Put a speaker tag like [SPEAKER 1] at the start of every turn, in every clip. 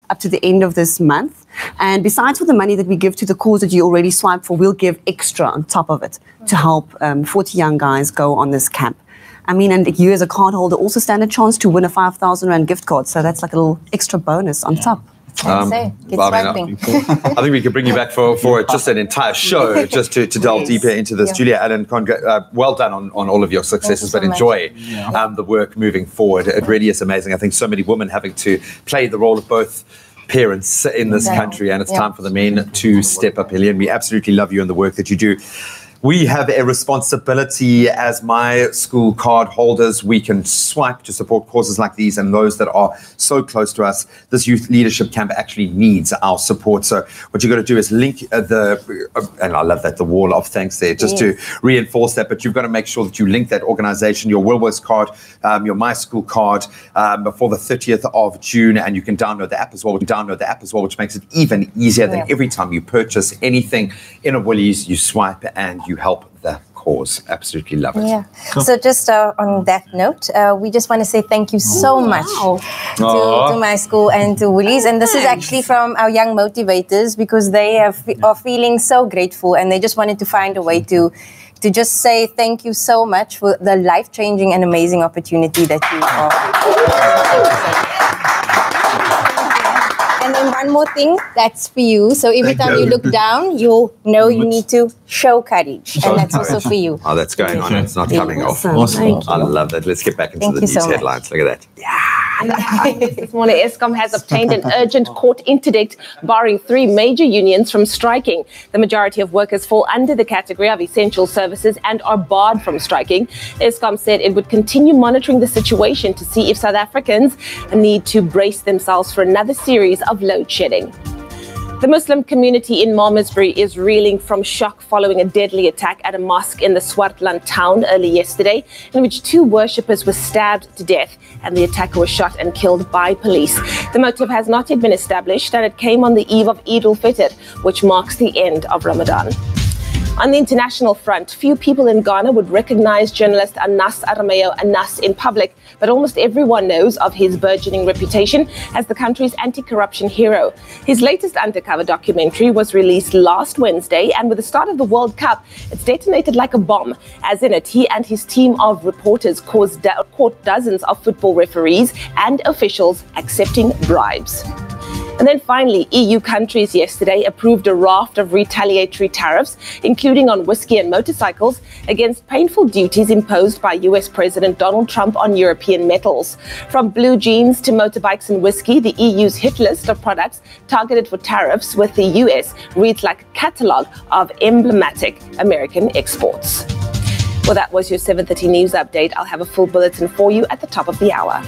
[SPEAKER 1] up to the end of this month. And besides for the money that we give to the cause that you already swiped for, we'll give extra on top of it to help 40 young guys go on this camp. I mean, and you as a card holder also stand a chance to win a 5,000 Rand gift card. So that's like a little extra bonus on top.
[SPEAKER 2] I think we could bring you back for just an entire show just to delve deeper into this. Julia Allen, well done on all of your successes, but enjoy the work moving forward. It really is amazing. I think so many women having to play the role of both parents in this country, and it's time for the men to step up, Hillian. We absolutely love you and the work that you do. We have a responsibility as My School card holders. We can swipe to support causes like these and those that are so close to us. This youth leadership camp actually needs our support. So what you've got to do is link and I love that, the wall of thanks there, just to reinforce that. But you've got to make sure that you link that organization, your Woolworths card, your My School card before the 30th of June. And you can download the app as well. Which makes it even easier than every time you purchase anything in a Woolies, you swipe and you help the cause. Absolutely love it.
[SPEAKER 3] Yeah. Cool. So just on that note, we just want to say thank you so much to My School and to Woolies. And this is actually from our young motivators, because they are feeling so grateful, and they just wanted to find a way to just say thank you so much for the life-changing and amazing opportunity that you are. And then one more thing, that's for you. So every time you look down, you'll know you need to show courage. And that's also for you.
[SPEAKER 2] Oh, that's going on. It's not coming off. Awesome. I love that. Let's get back into the news headlines. Look at that.
[SPEAKER 4] This morning, Eskom has obtained an urgent court interdict barring 3 major unions from striking. The majority of workers fall under the category of essential services and are barred from striking. Eskom said it would continue monitoring the situation to see if South Africans need to brace themselves for another series of load shedding. The Muslim community in Malmesbury is reeling from shock following a deadly attack at a mosque in the Swartland town early yesterday, in which 2 worshippers were stabbed to death and the attacker was shot and killed by police. The motive has not yet been established, and it came on the eve of Eid al-Fitr, which marks the end of Ramadan. On the international front, few people in Ghana would recognize journalist Anas Arameo Anas in public, but almost everyone knows of his burgeoning reputation as the country's anti-corruption hero. His latest undercover documentary was released last Wednesday, and with the start of the World Cup, it's detonated like a bomb, as in it, he and his team of reporters caught dozens of football referees and officials accepting bribes. And then finally, EU countries yesterday approved a raft of retaliatory tariffs, including on whiskey and motorcycles, against painful duties imposed by US President Donald Trump on European metals. From blue jeans to motorbikes and whiskey, the EU's hit list of products targeted for tariffs with the US reads like a catalogue of emblematic American exports. Well, that was your 7:30 news update. I'll have a full bulletin for you at the top of the hour.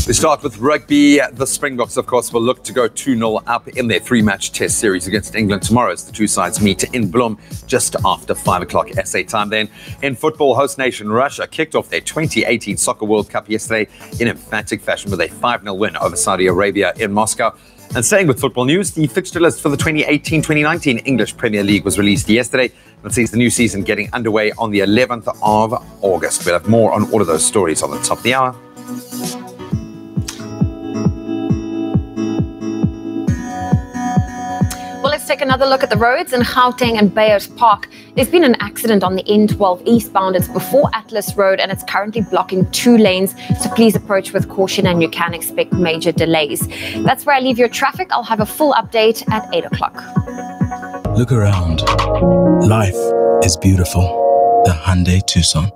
[SPEAKER 2] We start with rugby. The Springboks, of course, will look to go 2-0 up in their 3-match test series against England tomorrow as the two sides meet in Bloem just after 5 o'clock SA time. Then in football, host nation Russia kicked off their 2018 Soccer World Cup yesterday in emphatic fashion with a 5-0 win over Saudi Arabia in Moscow. And staying with football news, the fixture list for the 2018-2019 English Premier League was released yesterday. That sees the new season getting underway on the 11th of August. We'll have more on all of those stories on the top of the hour.
[SPEAKER 5] Well, let's take another look at the roads in Gauteng and Bayers Park. There's been an accident on the N12 eastbound. It's before Atlas Road and it's currently blocking 2 lanes. So please approach with caution and you can expect major delays. That's where I leave your traffic. I'll have a full update at 8 o'clock.
[SPEAKER 6] Look around. Life is beautiful. The Hyundai Tucson.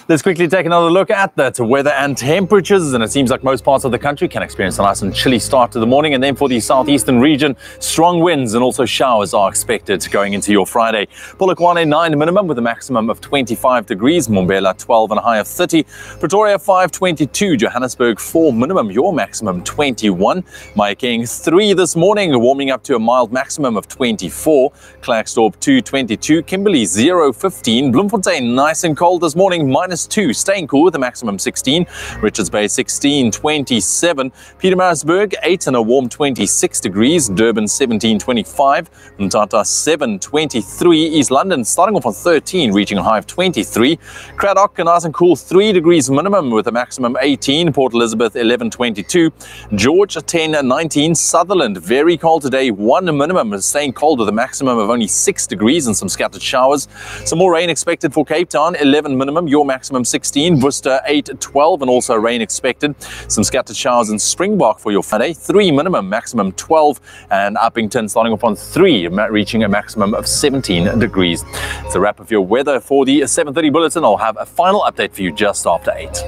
[SPEAKER 7] Let's quickly take another look at that weather and temperatures, and it seems like most parts of the country can experience a nice and chilly start to the morning. And then for the southeastern region, strong winds and also showers are expected going into your Friday. Polokwane 9 minimum with a maximum of 25 degrees, Mbombela 12 and a high of 30, Pretoria 522, Johannesburg 4 minimum, your maximum 21, Mahikeng 3 this morning, warming up to a mild maximum of 24, Klerksdorp 222, Kimberley 015, Bloemfontein nice and cold this morning, minus Lotus 2 staying cool with a maximum 16. Richards Bay 16.27. Pietermaritzburg 8 and a warm 26 degrees. Durban 17.25. Mthatha 7.23. East London starting off on 13, reaching a high of 23. Cradock nice and cool 3 degrees minimum with a maximum 18. Port Elizabeth 11.22. George 10.19. Sutherland very cold today, 1 minimum, is staying cold with a maximum of only 6 degrees and some scattered showers. Some more rain expected for Cape Town, 11 minimum, your maximum 16. Worcester 8.12 and also rain expected. Some scattered showers in Springbok for your Friday, 3 minimum, maximum 12. And Uppington starting off on 3, reaching a maximum of 17 degrees. It's a wrap of your weather for the 7:30 bulletin. I'll have a final update for you just after 8.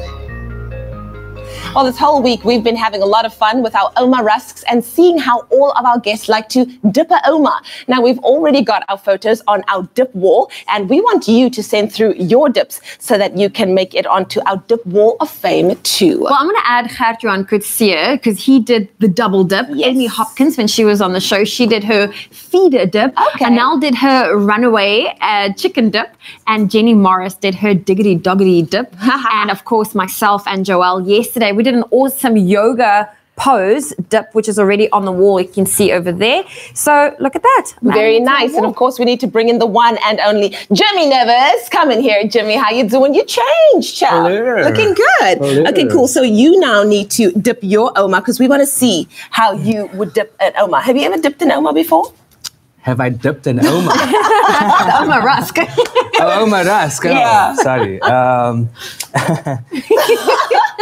[SPEAKER 4] Well, this whole week we've been having a lot of fun with our Oma rusks and seeing how all of our guests like to dip a Oma. Now, we've already got our photos on our dip wall, and we want you to send through your dips so that you can make it onto our dip wall of fame too.
[SPEAKER 5] Well, I'm going to add Gert-Johan Coetzee because he did the double dip.
[SPEAKER 4] Yes.
[SPEAKER 5] Amy Hopkins, when she was on the show, she did her feeder dip.
[SPEAKER 4] Okay.
[SPEAKER 5] Anel did her runaway chicken dip, and Jenny Morris did her diggity doggity dip. And of course, myself and Joelle yesterday, we did an awesome yoga pose dip, which is already on the wall. You can see over there. So look at that.
[SPEAKER 4] Very nice. And of course, we need to bring in the one and only Jimmy Nevis. Come in here, Jimmy. How you doing? You changed, child.
[SPEAKER 8] Hello.
[SPEAKER 4] Looking good.
[SPEAKER 8] Hello.
[SPEAKER 4] Okay, cool. So you now need to dip your Oma because we want to see how you would dip an Oma. Have you ever dipped an Oma before?
[SPEAKER 8] Have I dipped an Oma?
[SPEAKER 5] The Oma rusk.
[SPEAKER 8] Oh, Oma rusk. Oh,
[SPEAKER 4] Yeah.
[SPEAKER 8] sorry.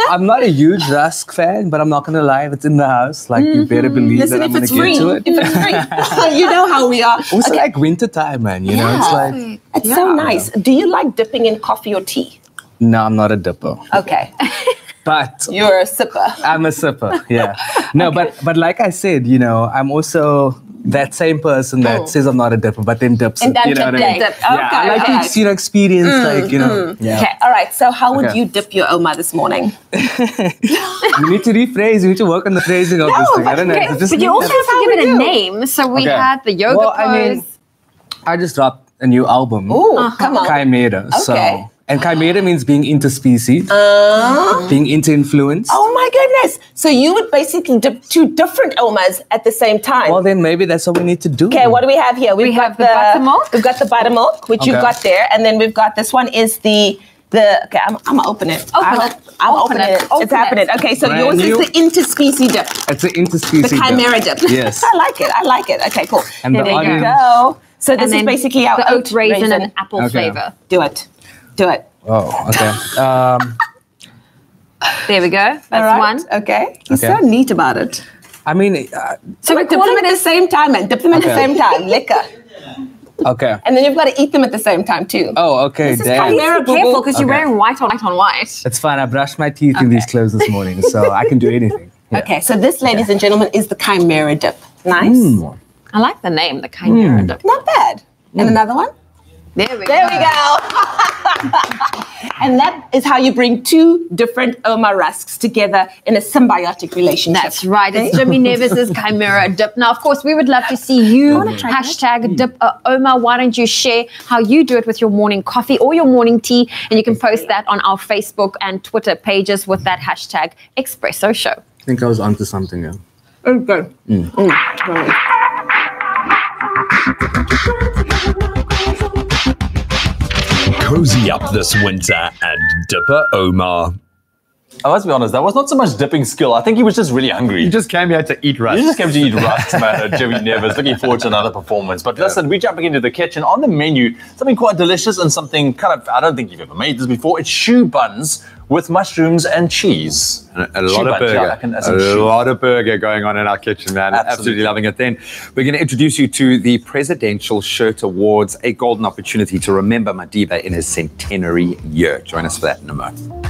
[SPEAKER 8] I'm not a huge rusk fan, but I'm not going to lie. If it's in the house, like, you better believe
[SPEAKER 4] Listen,
[SPEAKER 8] that I'm
[SPEAKER 4] if
[SPEAKER 8] going
[SPEAKER 4] it's
[SPEAKER 8] to get
[SPEAKER 4] free,
[SPEAKER 8] to it.
[SPEAKER 4] if it's free, you know how we are.
[SPEAKER 8] Also, like winter time, man. You know, it's like,
[SPEAKER 4] It's so nice. Do you like dipping in coffee or tea?
[SPEAKER 8] no, I'm not a dipper,
[SPEAKER 4] Okay.
[SPEAKER 8] but
[SPEAKER 4] You're a sipper.
[SPEAKER 8] I'm a sipper. Yeah. No, but like I said, you know, I'm also that same person that says I'm not a dipper, but then dips.
[SPEAKER 4] And
[SPEAKER 8] it,
[SPEAKER 4] then
[SPEAKER 8] you know what I mean?
[SPEAKER 4] dip.
[SPEAKER 8] Yeah, I like
[SPEAKER 4] Okay.
[SPEAKER 8] to, experience, like, you know. Yeah.
[SPEAKER 4] Okay. All right. So how would
[SPEAKER 8] Okay.
[SPEAKER 4] you dip your Oma this morning?
[SPEAKER 8] You need to rephrase. You need to work on the phrasing of this thing. I don't know.
[SPEAKER 5] Okay,
[SPEAKER 8] It's just
[SPEAKER 5] but you also have to give it a name. So we
[SPEAKER 8] Okay.
[SPEAKER 5] had the yoga
[SPEAKER 8] Well,
[SPEAKER 5] pose.
[SPEAKER 8] I mean, I just dropped a new album.
[SPEAKER 4] Ooh, come on.
[SPEAKER 8] Chimera.
[SPEAKER 4] Okay.
[SPEAKER 8] So, and chimera means being interspecies, being inter-influence.
[SPEAKER 4] Oh my goodness. So you would basically dip 2 different Omas at the same time.
[SPEAKER 8] Well, then maybe that's what we need to do.
[SPEAKER 4] Okay, what do we have here? We've
[SPEAKER 5] have the buttermilk.
[SPEAKER 4] We've got the buttermilk, which you've
[SPEAKER 8] Okay.
[SPEAKER 4] got there, and then we've got this one is the okay, I'm gonna open it. I'm
[SPEAKER 5] Open
[SPEAKER 4] opening
[SPEAKER 5] it.
[SPEAKER 4] it.
[SPEAKER 5] Open
[SPEAKER 4] It's happening.
[SPEAKER 5] it.
[SPEAKER 4] Okay, so
[SPEAKER 8] Brand
[SPEAKER 4] yours
[SPEAKER 8] new.
[SPEAKER 4] is the interspecies dip.
[SPEAKER 8] It's an interspecies.
[SPEAKER 4] The chimera dip.
[SPEAKER 8] Yes.
[SPEAKER 4] I like it. I like it. Okay, cool.
[SPEAKER 8] And
[SPEAKER 4] there
[SPEAKER 8] the
[SPEAKER 4] you
[SPEAKER 8] onions.
[SPEAKER 4] go. So this
[SPEAKER 5] And
[SPEAKER 4] is
[SPEAKER 5] then
[SPEAKER 4] basically our
[SPEAKER 5] the oat raisin and apple
[SPEAKER 8] Okay.
[SPEAKER 5] flavor.
[SPEAKER 4] Do it. Do it.
[SPEAKER 8] Oh, okay.
[SPEAKER 5] There we go. That's
[SPEAKER 4] All right.
[SPEAKER 5] one.
[SPEAKER 4] Okay. He's
[SPEAKER 8] Okay.
[SPEAKER 4] so neat about it.
[SPEAKER 8] I mean,
[SPEAKER 4] So we dip them at the same time, man. Dip them at the
[SPEAKER 8] Okay.
[SPEAKER 4] same time. Liquor.
[SPEAKER 8] okay.
[SPEAKER 4] And then you've got to eat them at the same time too.
[SPEAKER 8] Oh, okay.
[SPEAKER 4] This is
[SPEAKER 8] Damn.
[SPEAKER 4] chimera.
[SPEAKER 5] Be careful because you're
[SPEAKER 8] Okay.
[SPEAKER 5] wearing white on white.
[SPEAKER 8] It's fine. I brushed my teeth in these clothes this morning, so I can do anything. Yeah.
[SPEAKER 4] Okay, so this, ladies and gentlemen, is the chimera dip. Nice.
[SPEAKER 5] I like the name, the chimera dip.
[SPEAKER 4] Not bad. And another one?
[SPEAKER 5] There we
[SPEAKER 4] There
[SPEAKER 5] go.
[SPEAKER 4] we go. And that is how you bring 2 different Oma rusks together in a symbiotic relationship.
[SPEAKER 5] That's right. It's Jimmy Nevis's Chimera Dip. Now, of course, we would love to see you hashtag Dip Oma. Why don't you share how you do it with your morning coffee or your morning tea? And you can post that on our Facebook and Twitter pages with that hashtag Expresso Show.
[SPEAKER 8] I think I was onto something there.
[SPEAKER 4] Okay.
[SPEAKER 9] Cozy up this winter and dipper Oma.
[SPEAKER 7] I must be honest, that was not so much dipping skill. I think he was just really hungry.
[SPEAKER 2] You just came here to eat rice.
[SPEAKER 7] You just came to eat rust, man, at Jimmy Nevis. Looking forward to another performance. But listen, we're jumping into the kitchen. On the menu, something quite delicious and something kind of, I don't think you've ever made this before. It's shoe buns with mushrooms and cheese.
[SPEAKER 2] A lot of burger. A lot of burger going on in our kitchen, man. Absolutely loving it. Then we're going to introduce you to the Presidential Shirt Awards, a golden opportunity to remember Madiba in his centenary year. Join us for that in a moment.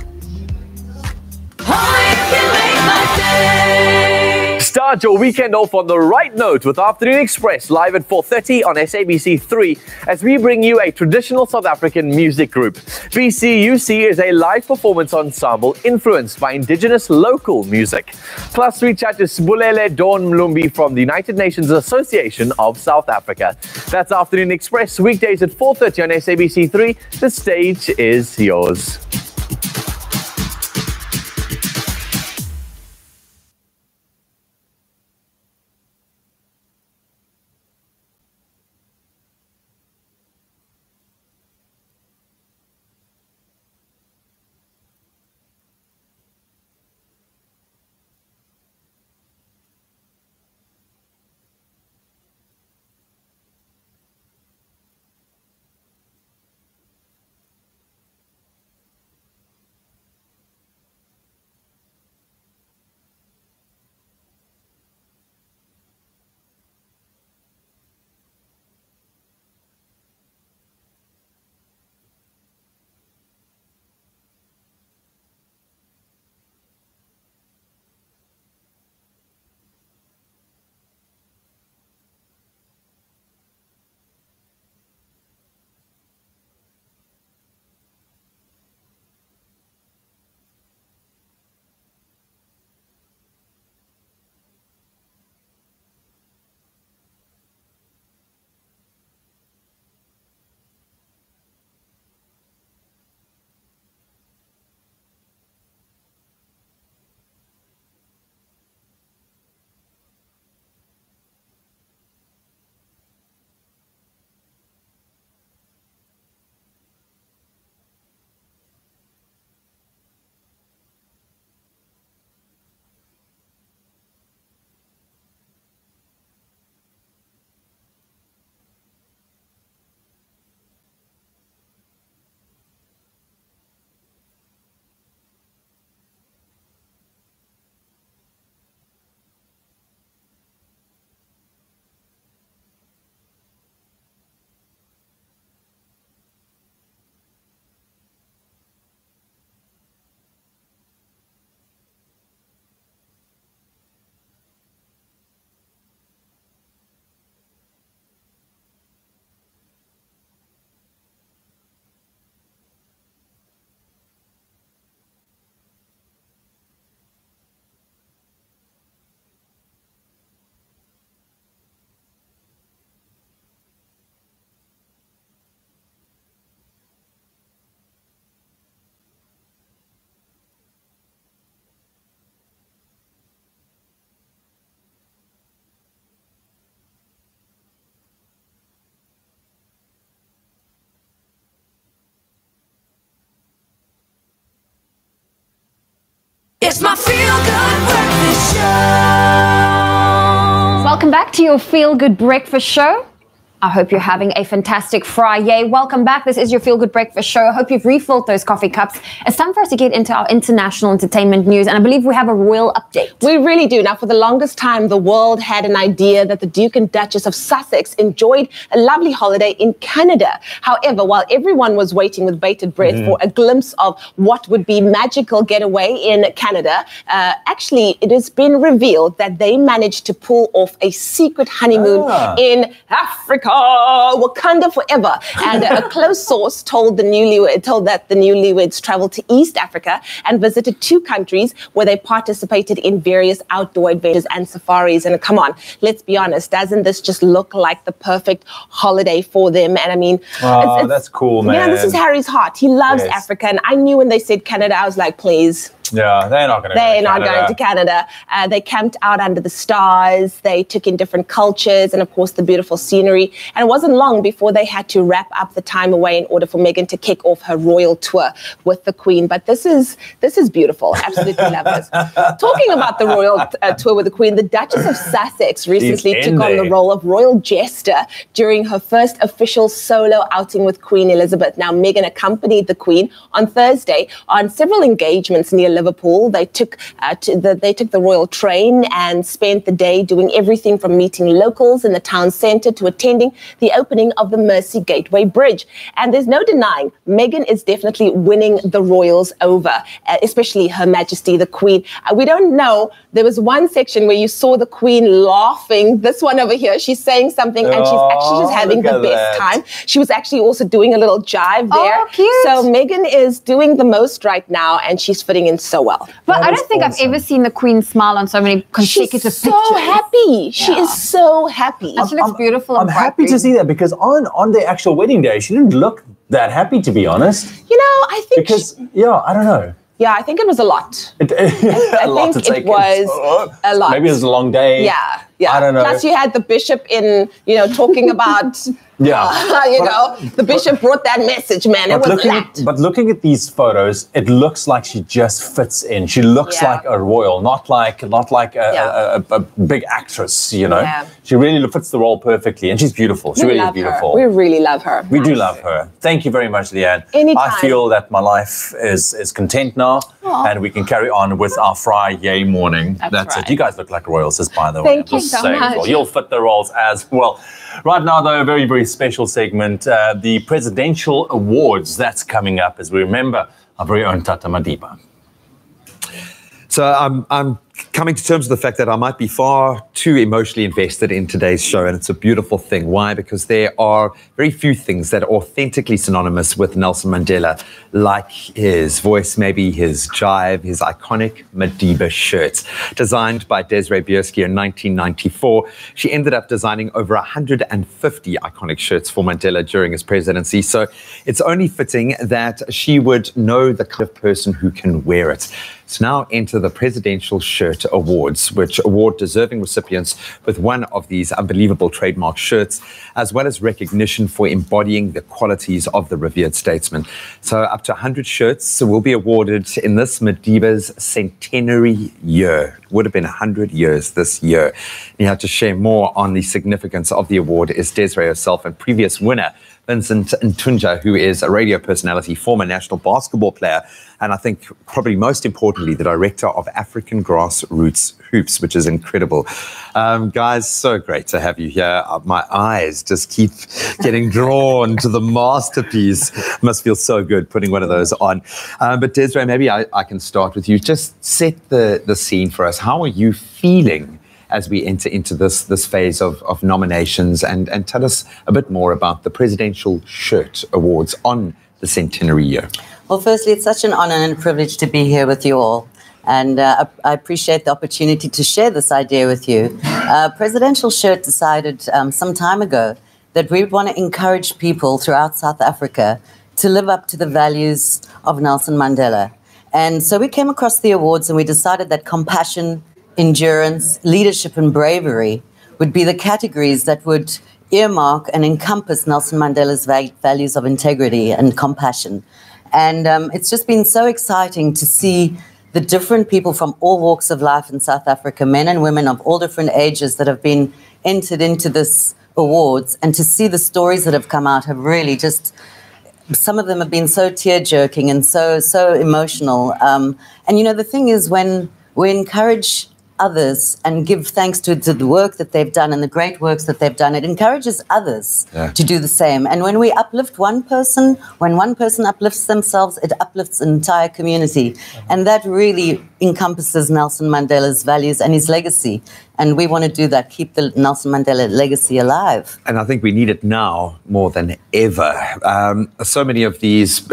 [SPEAKER 10] Start your weekend off on the right note with Afternoon Express live at 4:30 on SABC3 as we bring you a traditional South African music group. BCUC is a live performance ensemble influenced by indigenous local music. Plus, we chat to Sibulele Dawn Mlumbi from the United Nations Association of South Africa. That's Afternoon Express, weekdays at 4:30 on SABC3. The stage is yours.
[SPEAKER 11] It's my Feel Good Breakfast Show.
[SPEAKER 5] Welcome back to your Feel Good Breakfast Show. I hope you're having a fantastic Friday. Welcome back. This is your Feel Good Breakfast Show. I hope you've refilled those coffee cups. It's time for us to get into our international entertainment news, and I believe we have a royal update.
[SPEAKER 4] We really do. Now, for the longest time, the world had an idea that the Duke and Duchess of Sussex enjoyed a lovely holiday in Canada. However, while everyone was waiting with bated breath for a glimpse of what would be magical getaway in Canada, actually, it has been revealed that they managed to pull off a secret honeymoon in Africa. Wakanda forever. And a close source told that the newlyweds traveled to East Africa and visited 2 countries where they participated in various outdoor adventures and safaris. And come on, let's be honest, doesn't this just look like the perfect holiday for them? And I mean,
[SPEAKER 7] it's that's cool, man.
[SPEAKER 4] Yeah, this is Harry's heart. He loves Africa. And I knew when they said Canada, I was like, please.
[SPEAKER 7] Yeah, they're not going
[SPEAKER 4] to Canada. They camped out under the stars. They took in different cultures and, of course, the beautiful scenery. And it wasn't long before they had to wrap up the time away in order for Meghan to kick off her royal tour with the Queen. But this is beautiful. Absolutely love this. Talking about the royal tour with the Queen, the Duchess of Sussex recently took on the role of royal jester during her first official solo outing with Queen Elizabeth. Now, Meghan accompanied the Queen on Thursday on several engagements near Liverpool. They took the royal train and spent the day doing everything from meeting locals in the town centre to attending the opening of the Mersey Gateway Bridge. And there's no denying Meghan is definitely winning the royals over, especially Her Majesty the Queen. We don't know. There was one section where you saw the Queen laughing. This one over here, she's saying something and she's actually just having the best time. She was actually also doing a little jive there.
[SPEAKER 5] Oh, cute.
[SPEAKER 4] So Meghan is doing the most right now and she's fitting in so well.
[SPEAKER 5] But I don't think I've ever seen the Queen smile on so many consecutive pictures.
[SPEAKER 4] She's so happy. She is so happy.
[SPEAKER 5] She looks beautiful.
[SPEAKER 7] I'm happy to see that because on the actual wedding day, she didn't look that happy, to be honest.
[SPEAKER 4] You know, I think...
[SPEAKER 7] I don't know.
[SPEAKER 4] Yeah, I think it was a lot.
[SPEAKER 7] I think it
[SPEAKER 4] was a lot.
[SPEAKER 7] Maybe it was a long day.
[SPEAKER 4] Yeah.
[SPEAKER 7] I don't know.
[SPEAKER 4] Plus you had the bishop talking about... the bishop brought that message, man.
[SPEAKER 7] But looking at these photos, it looks like she just fits in. She looks like a royal, not like a big actress, Yeah. She really fits the role perfectly, and she's beautiful. She really is beautiful.
[SPEAKER 4] We really love her.
[SPEAKER 7] We do love her. Thank you very much, Leanne.
[SPEAKER 4] Anytime.
[SPEAKER 7] I feel that my life is content now, and we can carry on with our Friday morning. That's it. You guys look like royals, by the way.
[SPEAKER 4] Thank you so much.
[SPEAKER 7] Well, you'll fit the roles as well. Right now, though, a very, very special segment, the Presidential Awards. That's coming up as we remember our very own Tata Madiba.
[SPEAKER 2] So I'm coming to terms with the fact that I might be far too emotionally invested in today's show, and it's a beautiful thing. Why? Because there are very few things that are authentically synonymous with Nelson Mandela, like his voice, maybe his jive, his iconic Madiba shirts. Designed by Desiree Bierski in 1994, she ended up designing over 150 iconic shirts for Mandela during his presidency, so it's only fitting that she would know the kind of person who can wear it. So now enter the Presidential Shirt Awards, which award deserving recipients with one of these unbelievable trademark shirts, as well as recognition for embodying the qualities of the revered statesman. So up to 100 shirts will be awarded in this Madiba's centenary year. It would have been 100 years this year. Here to share more on the significance of the award is Desiree herself and previous winner, Vincent Ntunja, who is a radio personality, former national basketball player, and I think probably most importantly, the director of African Grassroots Hoops, which is incredible. Guys, so great to have you here. My eyes just keep getting drawn to the masterpiece. Must feel so good putting one of those on. But Desiree, maybe I can start with you. Just set the scene for us. How are you feeling as we enter into this phase of nominations, and tell us a bit more about the Presidential Shirt Awards on the centenary year?
[SPEAKER 12] Well, firstly, it's such an honor and a privilege to be here with you all. And I appreciate the opportunity to share this idea with you. Presidential Shirt decided some time ago that we want to encourage people throughout South Africa to live up to the values of Nelson Mandela. And so we came across the awards and we decided that compassion, endurance, leadership, and bravery would be the categories that would earmark and encompass Nelson Mandela's values of integrity and compassion. And it's just been so exciting to see the different people from all walks of life in South Africa, men and women of all different ages that have been entered into this awards, and to see the stories that have come out have really just, some of them have been so tear-jerking and so emotional. And you know, the thing is, when we encourage others and give thanks to the work that they've done and the great works that they've done, it encourages others to do the same. And when we uplift one person, when one person uplifts themselves, it uplifts an entire community. And that really encompasses Nelson Mandela's values and his legacy. And we want to do that, keep the Nelson Mandela legacy alive.
[SPEAKER 2] And I think we need it now more than ever. So many of these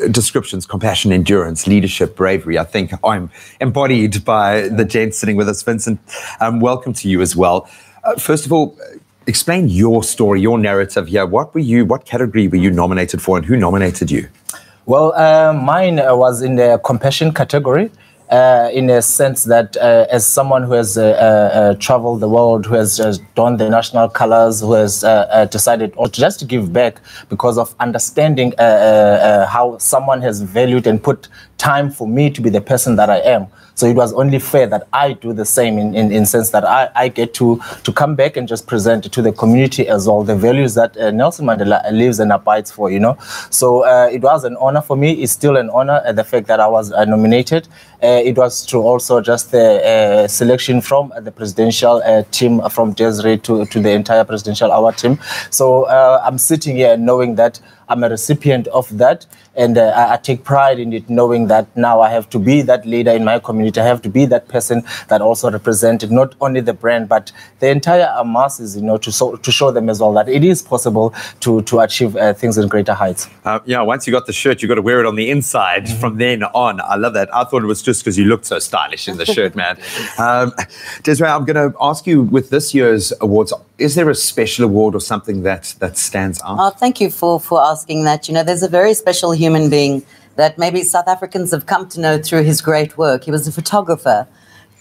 [SPEAKER 2] descriptions, compassion, endurance, leadership, bravery, I think I'm embodied by the gent sitting with us. Vincent, welcome to you as well. First of all, explain your story, your narrative here. What category were you nominated for, and who nominated you?
[SPEAKER 13] Well, mine was in the compassion category. In a sense that as someone who has traveled the world, who has donned the national colors, who has decided just to give back because of understanding how someone has valued and put time for me to be the person that I am. So it was only fair that I do the same in sense that I get to come back and just present to the community as well the values that Nelson Mandela lives and abides for, you know. So it was an honor for me. It's still an honor, the fact that I was nominated. It was through also just the selection from the presidential team, from Desiree to the entire presidential hour team. So I'm sitting here knowing that I'm a recipient of that, and I take pride in it, knowing that now I have to be that leader in my community. I have to be that person that also represented not only the brand, but the entire masses, you know, to show them as well that it is possible to achieve things in greater heights.
[SPEAKER 2] Yeah, once you got the shirt, you got to wear it on the inside from then on. I love that. I thought it was just because you looked so stylish in the shirt, man. Desiree, I'm going to ask you, with this year's awards, is there a special award or something that stands out?
[SPEAKER 12] Oh, thank you for asking that. You know, there's a very special human being that maybe South Africans have come to know through his great work. He was a photographer,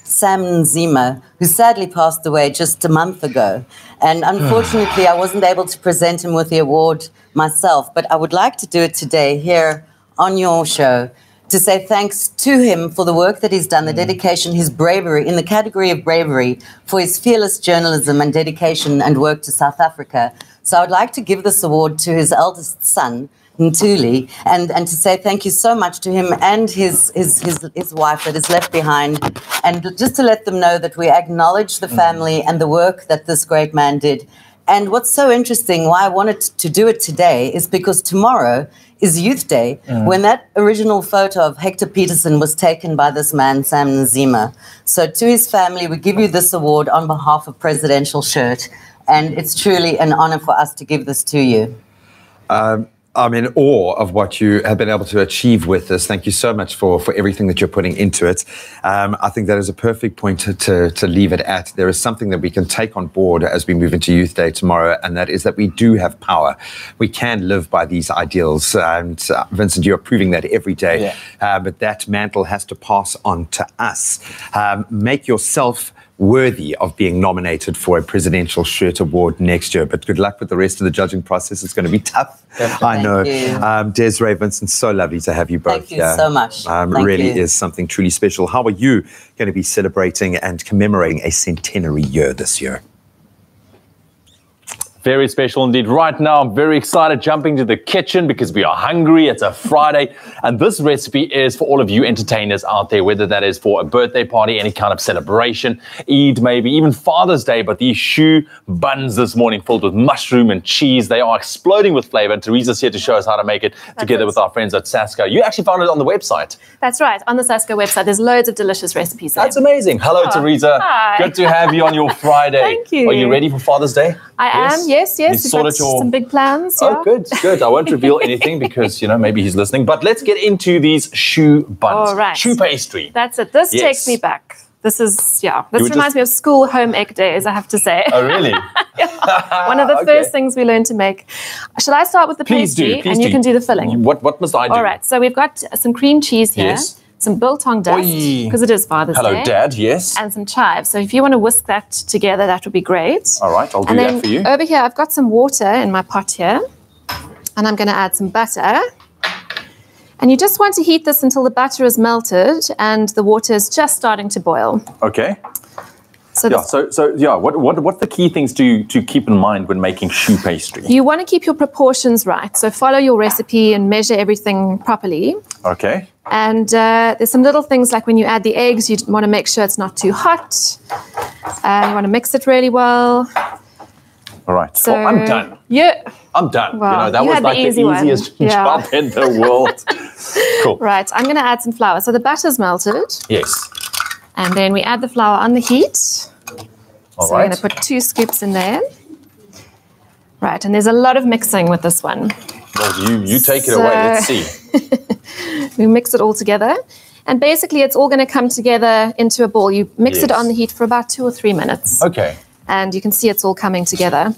[SPEAKER 12] Sam Nzima, who sadly passed away just a month ago. And unfortunately, I wasn't able to present him with the award myself, but I would like to do it today here on your show, to say thanks to him for the work that he's done, the dedication, his bravery, in the category of bravery, for his fearless journalism and dedication and work to South Africa. So I would like to give this award to his eldest son, Ntuli, and to say thank you so much to him and his wife that is left behind, and just to let them know that we acknowledge the family and the work that this great man did. And what's so interesting, why I wanted to do it today, is because tomorrow is Youth Day, when that original photo of Hector Peterson was taken by this man, Sam Nzima. So to his family, we give you this award on behalf of Presidential Shirt, and it's truly an honor for us to give this to you.
[SPEAKER 2] I'm in awe of what you have been able to achieve with this. Thank you so much for everything that you're putting into it. I think that is a perfect point to leave it at. There is something that we can take on board as we move into Youth Day tomorrow, and that is that we do have power. We can live by these ideals. And Vincent, you're proving that every day. Yeah. But that mantle has to pass on to us. Make yourself worthy of being nominated for a Presidential Shirt Award next year. But good luck with the rest of the judging process. It's going to be tough. I know. Desiree, Vincent, so lovely to have you both here.
[SPEAKER 12] Thank you so much.
[SPEAKER 2] Really is something truly special. How are you going to be celebrating and commemorating a centenary year this year?
[SPEAKER 7] Very special indeed. Right now, I'm very excited jumping to the kitchen because we are hungry. It's a Friday. And this recipe is for all of you entertainers out there, whether that is for a birthday party, any kind of celebration, Eid maybe, even Father's Day. But these choux buns this morning filled with mushroom and cheese, they are exploding with flavor. And Teresa's here to show us how to make it together with our friends at Sasko. You actually found it on the website.
[SPEAKER 14] That's right. On the Sasko website, there's loads of delicious recipes there.
[SPEAKER 7] That's amazing. Hello, Teresa.
[SPEAKER 14] Hi.
[SPEAKER 7] Good to have you on your Friday.
[SPEAKER 14] Thank you.
[SPEAKER 7] Are you ready for Father's Day?
[SPEAKER 14] I am. Yes. We've got some big plans.
[SPEAKER 7] Oh, good. I won't reveal anything because, maybe he's listening. But let's get into these choux buns.
[SPEAKER 14] All right.
[SPEAKER 7] Choux pastry.
[SPEAKER 14] That's it. This takes me back. This reminds me of school home ec days, I have to say.
[SPEAKER 7] Oh, really?
[SPEAKER 14] One of the first things we learned to make. Shall I start with the pastry?
[SPEAKER 7] Please
[SPEAKER 14] and you can do the filling.
[SPEAKER 7] What must I do?
[SPEAKER 14] All right. So we've got some cream cheese here.
[SPEAKER 7] Yes.
[SPEAKER 14] Some biltong dust, because it is Father's Day.
[SPEAKER 7] Hello, Dad, yes.
[SPEAKER 14] And some chives. So if you want to whisk that together, that would be great.
[SPEAKER 7] All right, I'll do that for you.
[SPEAKER 14] Over here, I've got some water in my pot here. And I'm going to add some butter. And you just want to heat this until the butter is melted and the water is just starting to boil.
[SPEAKER 7] Okay.
[SPEAKER 14] So
[SPEAKER 7] what's the key things to keep in mind when making choux pastry?
[SPEAKER 14] You want to keep your proportions right. So follow your recipe and measure everything properly.
[SPEAKER 7] Okay.
[SPEAKER 14] And there's some little things like when you add the eggs, you want to make sure it's not too hot. You want to mix it really well.
[SPEAKER 7] All right.
[SPEAKER 14] So,
[SPEAKER 7] I'm done.
[SPEAKER 14] Yeah.
[SPEAKER 7] I'm done.
[SPEAKER 14] Wow.
[SPEAKER 7] That was like the easiest job in the world. Cool.
[SPEAKER 14] Right. I'm going to add some flour. So the butter's melted.
[SPEAKER 7] Yes.
[SPEAKER 14] And then we add the flour on the heat.
[SPEAKER 7] All
[SPEAKER 14] so we're going to put 2 scoops in there. Right. And there's a lot of mixing with this one.
[SPEAKER 7] Well, you take it away. Let's see.
[SPEAKER 14] We mix it all together. And basically, it's all going to come together into a ball. You mix it on the heat for about 2 or 3 minutes.
[SPEAKER 7] Okay.
[SPEAKER 14] And you can see it's all coming together.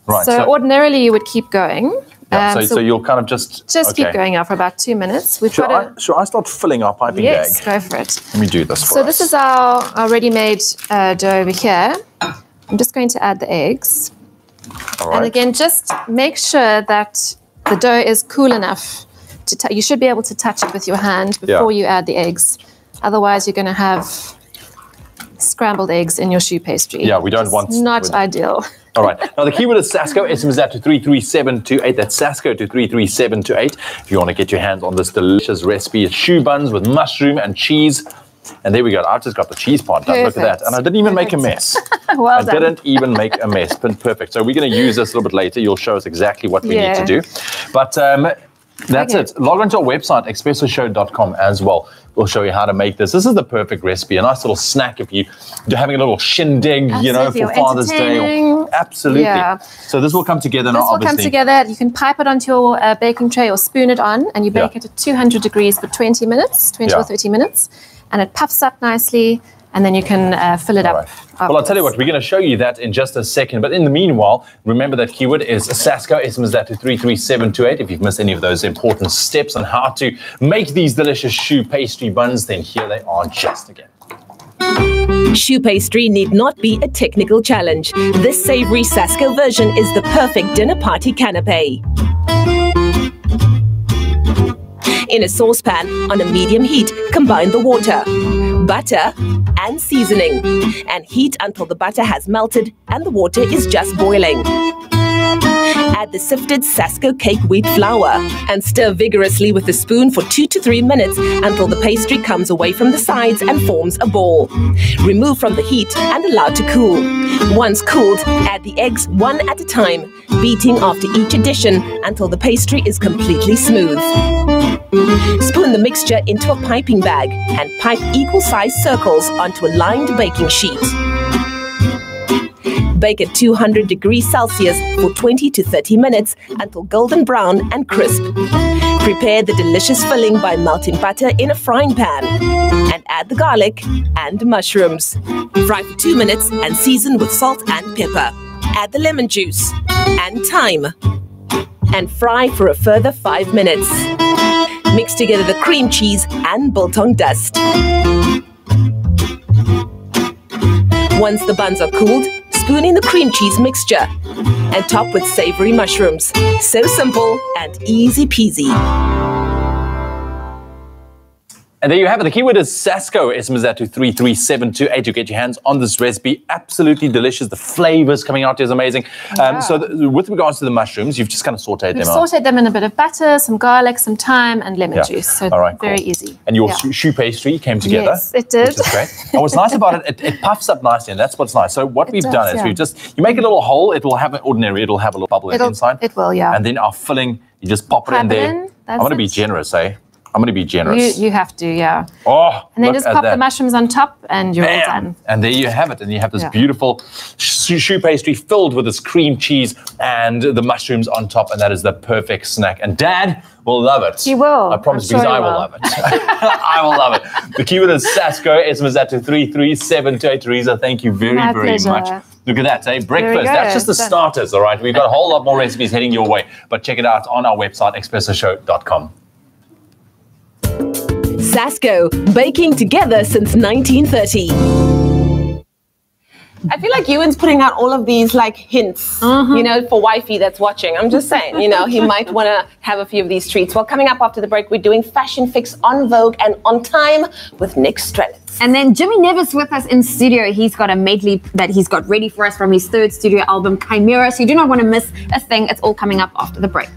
[SPEAKER 7] Right.
[SPEAKER 14] So ordinarily, you would keep going.
[SPEAKER 7] So you'll kind of just
[SPEAKER 14] keep going now for about 2 minutes.
[SPEAKER 7] Should I start filling our piping bag?
[SPEAKER 14] Yes, go for it.
[SPEAKER 7] Let me do this for
[SPEAKER 14] So this is our ready-made dough over here. I'm just going to add the eggs.
[SPEAKER 7] All right.
[SPEAKER 14] And again, just make sure that the dough is cool enough to you should be able to touch it with your hand before you add the eggs. Otherwise, you're going to have scrambled eggs in your choux pastry.
[SPEAKER 7] Yeah, we don't want...
[SPEAKER 14] Not ideal.
[SPEAKER 7] All right. Now, the keyword is Sasco. SMS that to 33728. That's Sasco to 33728. If you want to get your hands on this delicious recipe, it's choux buns with mushroom and cheese. And there we go. I've just got the cheese part done. Look at that. And I didn't even make a mess.
[SPEAKER 14] Well done.
[SPEAKER 7] I didn't even make a mess. Perfect. So we're going to use this a little bit later. You'll show us exactly what we need to do. But that's it. Log on to our website, expressoshow.com as well. We'll show you how to make this. This is the perfect recipe. A nice little snack if you're having a little shindig, for Father's Day. Absolutely.
[SPEAKER 14] Yeah.
[SPEAKER 7] So this will come together now, obviously.
[SPEAKER 14] This will come together. You can pipe it onto your baking tray or spoon it on, and you bake it at 200 degrees for 20 minutes, 20 or 30 minutes. And it puffs up nicely, and then you can fill it up.
[SPEAKER 7] Well, I'll tell you what, we're going to show you that in just a second. But in the meanwhile, remember that keyword is Sasco. SMS that to 33728. If you've missed any of those important steps on how to make these delicious choux pastry buns, then here they are just again.
[SPEAKER 15] Choux pastry need not be a technical challenge. This savory Sasco version is the perfect dinner party canapé. In a saucepan on a medium heat, combine the water, butter, and seasoning, and heat until the butter has melted and the water is just boiling. Add the sifted Sasco cake wheat flour and stir vigorously with a spoon for 2 to 3 minutes until the pastry comes away from the sides and forms a ball. Remove from the heat and allow to cool. Once cooled, add the eggs one at a time, beating after each addition until the pastry is completely smooth. Spoon the mixture into a piping bag and pipe equal-sized circles onto a lined baking sheet. Bake at 200 degrees Celsius for 20 to 30 minutes until golden brown and crisp. Prepare the delicious filling by melting butter in a frying pan and add the garlic and mushrooms. Fry for 2 minutes and season with salt and pepper. Add the lemon juice and thyme and fry for a further 5 minutes. Mix together the cream cheese and biltong dust. Once the buns are cooled, spoon in the cream cheese mixture and top with savory mushrooms. So simple and easy peasy.
[SPEAKER 7] And there you have it. The keyword is Sasco. SMS that to 33728 to get your hands on this recipe. Absolutely delicious. The flavors coming out is amazing. With regards to the mushrooms, you've just kind of sauteed them out.
[SPEAKER 14] We've sauteed them in a bit of butter, some garlic, some thyme, and lemon juice. So very easy.
[SPEAKER 7] And your choux pastry came together.
[SPEAKER 14] Yes, it did.
[SPEAKER 7] Which is great. And what's nice about it puffs up nicely, and that's what's nice. So what we've done is you make a little hole. It will have it'll have a little bubble inside.
[SPEAKER 14] It will, yeah.
[SPEAKER 7] And then our filling, you just pop it in there. I'm going to be generous, eh? I'm going to be generous.
[SPEAKER 14] You have to, yeah.
[SPEAKER 7] Oh,
[SPEAKER 14] and then just pop the mushrooms on top and you're all done.
[SPEAKER 7] And there you have it. And you have this beautiful choux pastry filled with this cream cheese and the mushrooms on top. And that is the perfect snack. And Dad will love it.
[SPEAKER 14] He will.
[SPEAKER 7] I promise, because I will love it. I will love it. The keyword is Sasco. SMS that to 33728. Teresa, thank you very much. Look at that, eh? Breakfast. That's just the starters, all right? We've got a whole lot more recipes heading your way. But check it out on our website, expressoshow.com.
[SPEAKER 15] Sasco, baking together since 1930.
[SPEAKER 4] I feel like Ewan's putting out all of these like hints, you know, for wifey that's watching. I'm just saying, you know, he might want to have a few of these treats. Well, coming up after the break, we're doing Fashion Fix on Vogue and On Time with Nick Strelitz.
[SPEAKER 5] And then Jimmy Nevis with us in studio. He's got a medley that he's got ready for us from his third studio album, Chimera. So you do not want to miss a thing. It's all coming up after the break.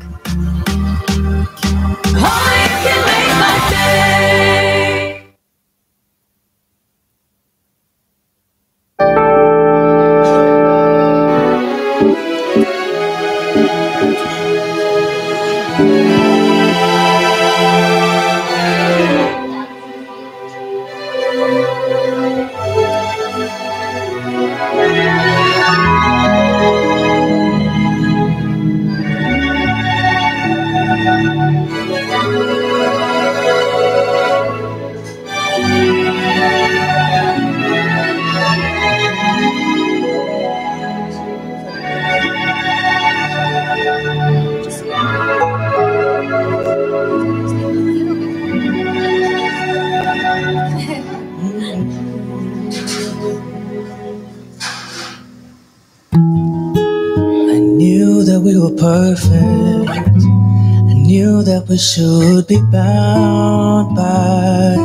[SPEAKER 16] We were perfect. I knew that we should be bound by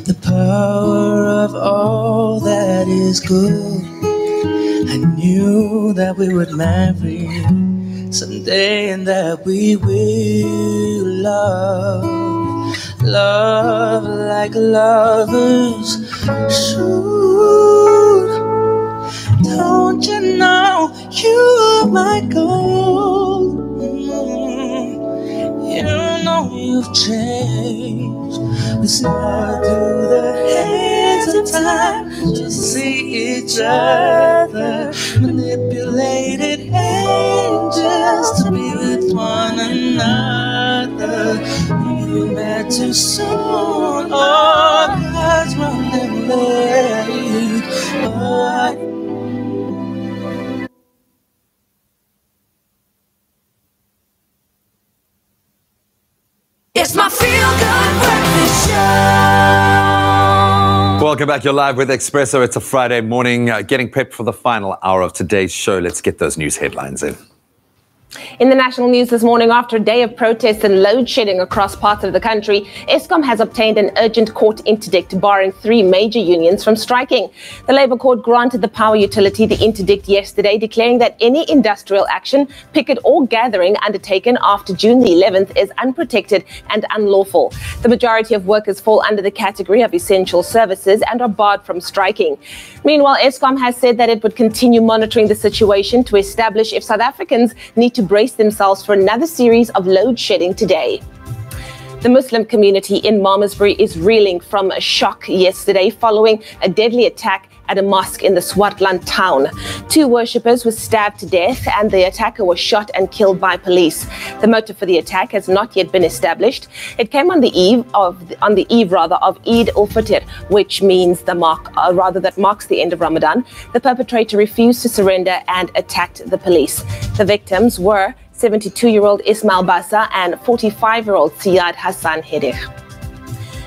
[SPEAKER 16] the power of all that is good. I knew that we would marry someday and that we will love like lovers should. Don't you know you're my gold? You know you've changed. We slide through the hands of time to see each other. Manipulated angels to be with one another. You met too soon, all God's running late. But
[SPEAKER 11] it's my feel-good breakfast show.
[SPEAKER 2] Welcome back. You're live with Expresso. It's a Friday morning, getting prepped for the final hour of today's show. Let's get those news headlines in.
[SPEAKER 4] In the national news this morning, after a day of protests and load shedding across parts of the country, Eskom has obtained an urgent court interdict barring 3 major unions from striking. The Labour Court granted the power utility the interdict yesterday, declaring that any industrial action, picket or gathering undertaken after June the 11th is unprotected and unlawful. The majority of workers fall under the category of essential services and are barred from striking. Meanwhile, Eskom has said that it would continue monitoring the situation to establish if South Africans need to brace themselves for another series of load shedding today. The Muslim community in Malmesbury is reeling from a shock yesterday following a deadly attack at a mosque in the Swartland town. 2 worshippers were stabbed to death and the attacker was shot and killed by police. The motive for the attack has not yet been established. It came on the eve of Eid al-Fitr, which means that marks the end of Ramadan. The perpetrator refused to surrender and attacked the police. The victims were 72-year-old Ismail Bassa and 45-year-old Siad Hassan Hedich.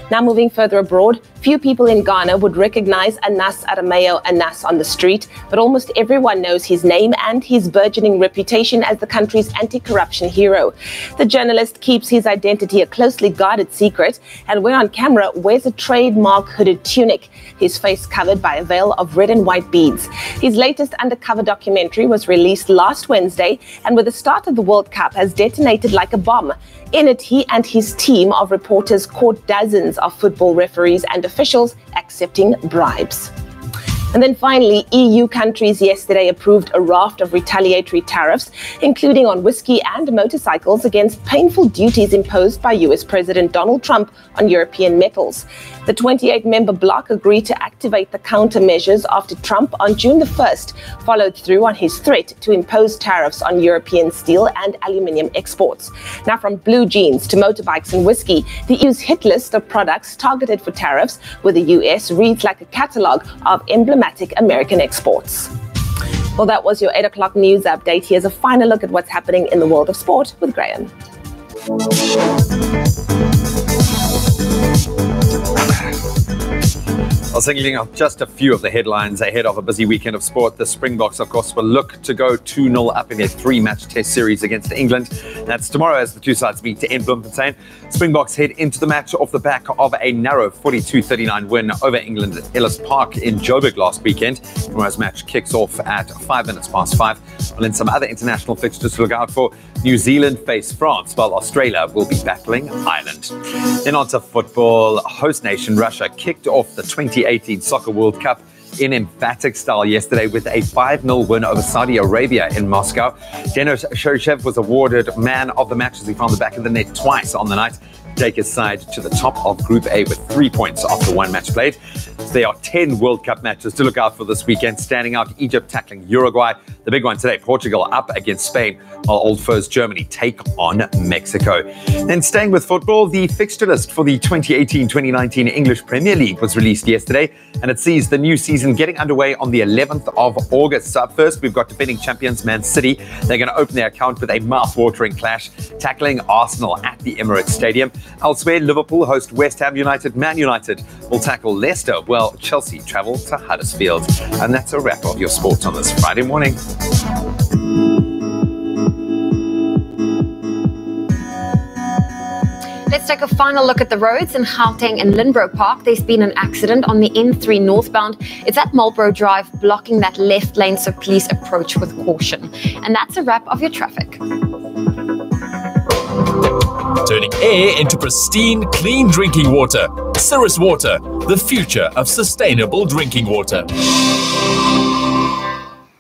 [SPEAKER 4] Now moving further abroad, few people in Ghana would recognize Anas Arameo Anas on the street, but almost everyone knows his name and his burgeoning reputation as the country's anti-corruption hero. The journalist keeps his identity a closely guarded secret, and when on camera wears a trademark hooded tunic, his face covered by a veil of red and white beads. His latest undercover documentary was released last Wednesday, and with the start of the World Cup has detonated like a bomb. In it, he and his team of reporters caught dozens of football referees and officials accepting bribes. And then finally, EU countries yesterday approved a raft of retaliatory tariffs, including on whiskey and motorcycles, against painful duties imposed by US President Donald Trump on European metals. The 28-member bloc agreed to activate the countermeasures after Trump on June the 1st followed through on his threat to impose tariffs on European steel and aluminium exports. Now, from blue jeans to motorbikes and whiskey, the EU's hit list of products targeted for tariffs with the US reads like a catalogue of emblematic American exports. Well, that was your 8 o'clock news update. Here's a final look at what's happening in the world of sport with Graham.
[SPEAKER 2] Well, singling out just a few of the headlines ahead of a busy weekend of sport. The Springboks, of course, will look to go 2-0 up in their 3-match test series against England. That's tomorrow as the two sides meet in Bloemfontein. Springboks head into the match off the back of a narrow 42-39 win over England at Ellis Park in Joburg last weekend. Tomorrow's match kicks off at 5 minutes past 5. Well, in some other international fixtures to look out for, New Zealand face France, while Australia will be battling Ireland. Then on to football. Host nation Russia kicked off the 2018 Soccer World Cup in emphatic style yesterday with a 5-0 win over Saudi Arabia in Moscow. Denis Cheryshev was awarded man of the match as he found the back of the net twice on the night. Take his side to the top of Group A with 3 points after one match played. So there are 10 World Cup matches to look out for this weekend. Standing out, Egypt tackling Uruguay. The big one today, Portugal up against Spain, while old foes Germany take on Mexico. Then staying with football, the fixture list for the 2018-2019 English Premier League was released yesterday, and it sees the new season getting underway on the 11th of August. So up first, we've got defending champions Man City. They're going to open their account with a mouth-watering clash, tackling Arsenal at the Emirates Stadium. Elsewhere, Liverpool host West Ham United. Man United will tackle Leicester, while Chelsea travel to Huddersfield. And that's a wrap of your sports on this Friday morning.
[SPEAKER 5] Let's take a final look at the roads in Gauteng and Linbro Park. There's been an accident on the N3 northbound. It's at Marlborough Drive, blocking that left lane, so please approach with caution. And that's a wrap of your traffic.
[SPEAKER 9] Turning air into pristine, clean drinking water. Cirrus Water, the future of sustainable drinking water.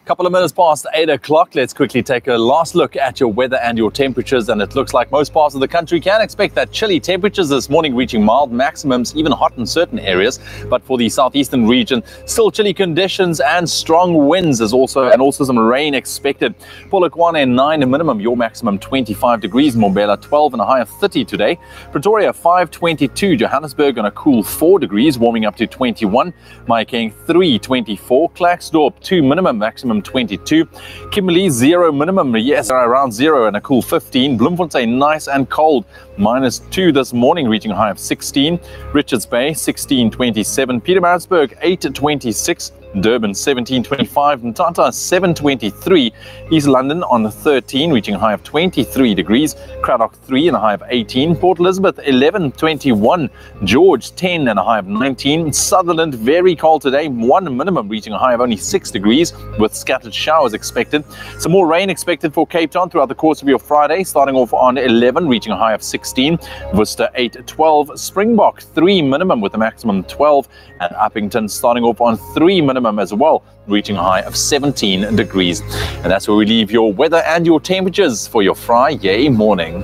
[SPEAKER 7] Couple of minutes past 8 o'clock. Let's quickly take a last look at your weather and your temperatures. And it looks like most parts of the country can expect that chilly temperatures this morning, reaching mild maximums, even hot in certain areas. But for the southeastern region, still chilly conditions and strong winds and also some rain expected. Polokwane 9 minimum, your maximum 25 degrees. Mbombela 12 and a high of 30 today. Pretoria 5-22. Johannesburg on a cool 4 degrees, warming up to 21. Mahikeng 3-24. Klerksdorp 2 minimum, maximum 22. Kimberley 0 minimum, yes, around 0 and a cool 15. Bloemfontein nice and cold, -2 this morning, reaching a high of 16. Richards Bay 16-27. Pietermaritzburg 8-26. Durban 17-25, Mthatha 7-23, East London on 13, reaching a high of 23 degrees, Cradock 3 and a high of 18, Port Elizabeth 11-21, George 10 and a high of 19, Sutherland very cold today, 1 minimum, reaching a high of only 6 degrees, with scattered showers expected. Some more rain expected for Cape Town throughout the course of your Friday, starting off on 11, reaching a high of 16, Worcester 8-12, Springbok 3 minimum with a maximum 12, and Uppington starting off on 3 minimum as well, reaching a high of 17 degrees. And that's where we leave your weather and your temperatures for your Friday morning.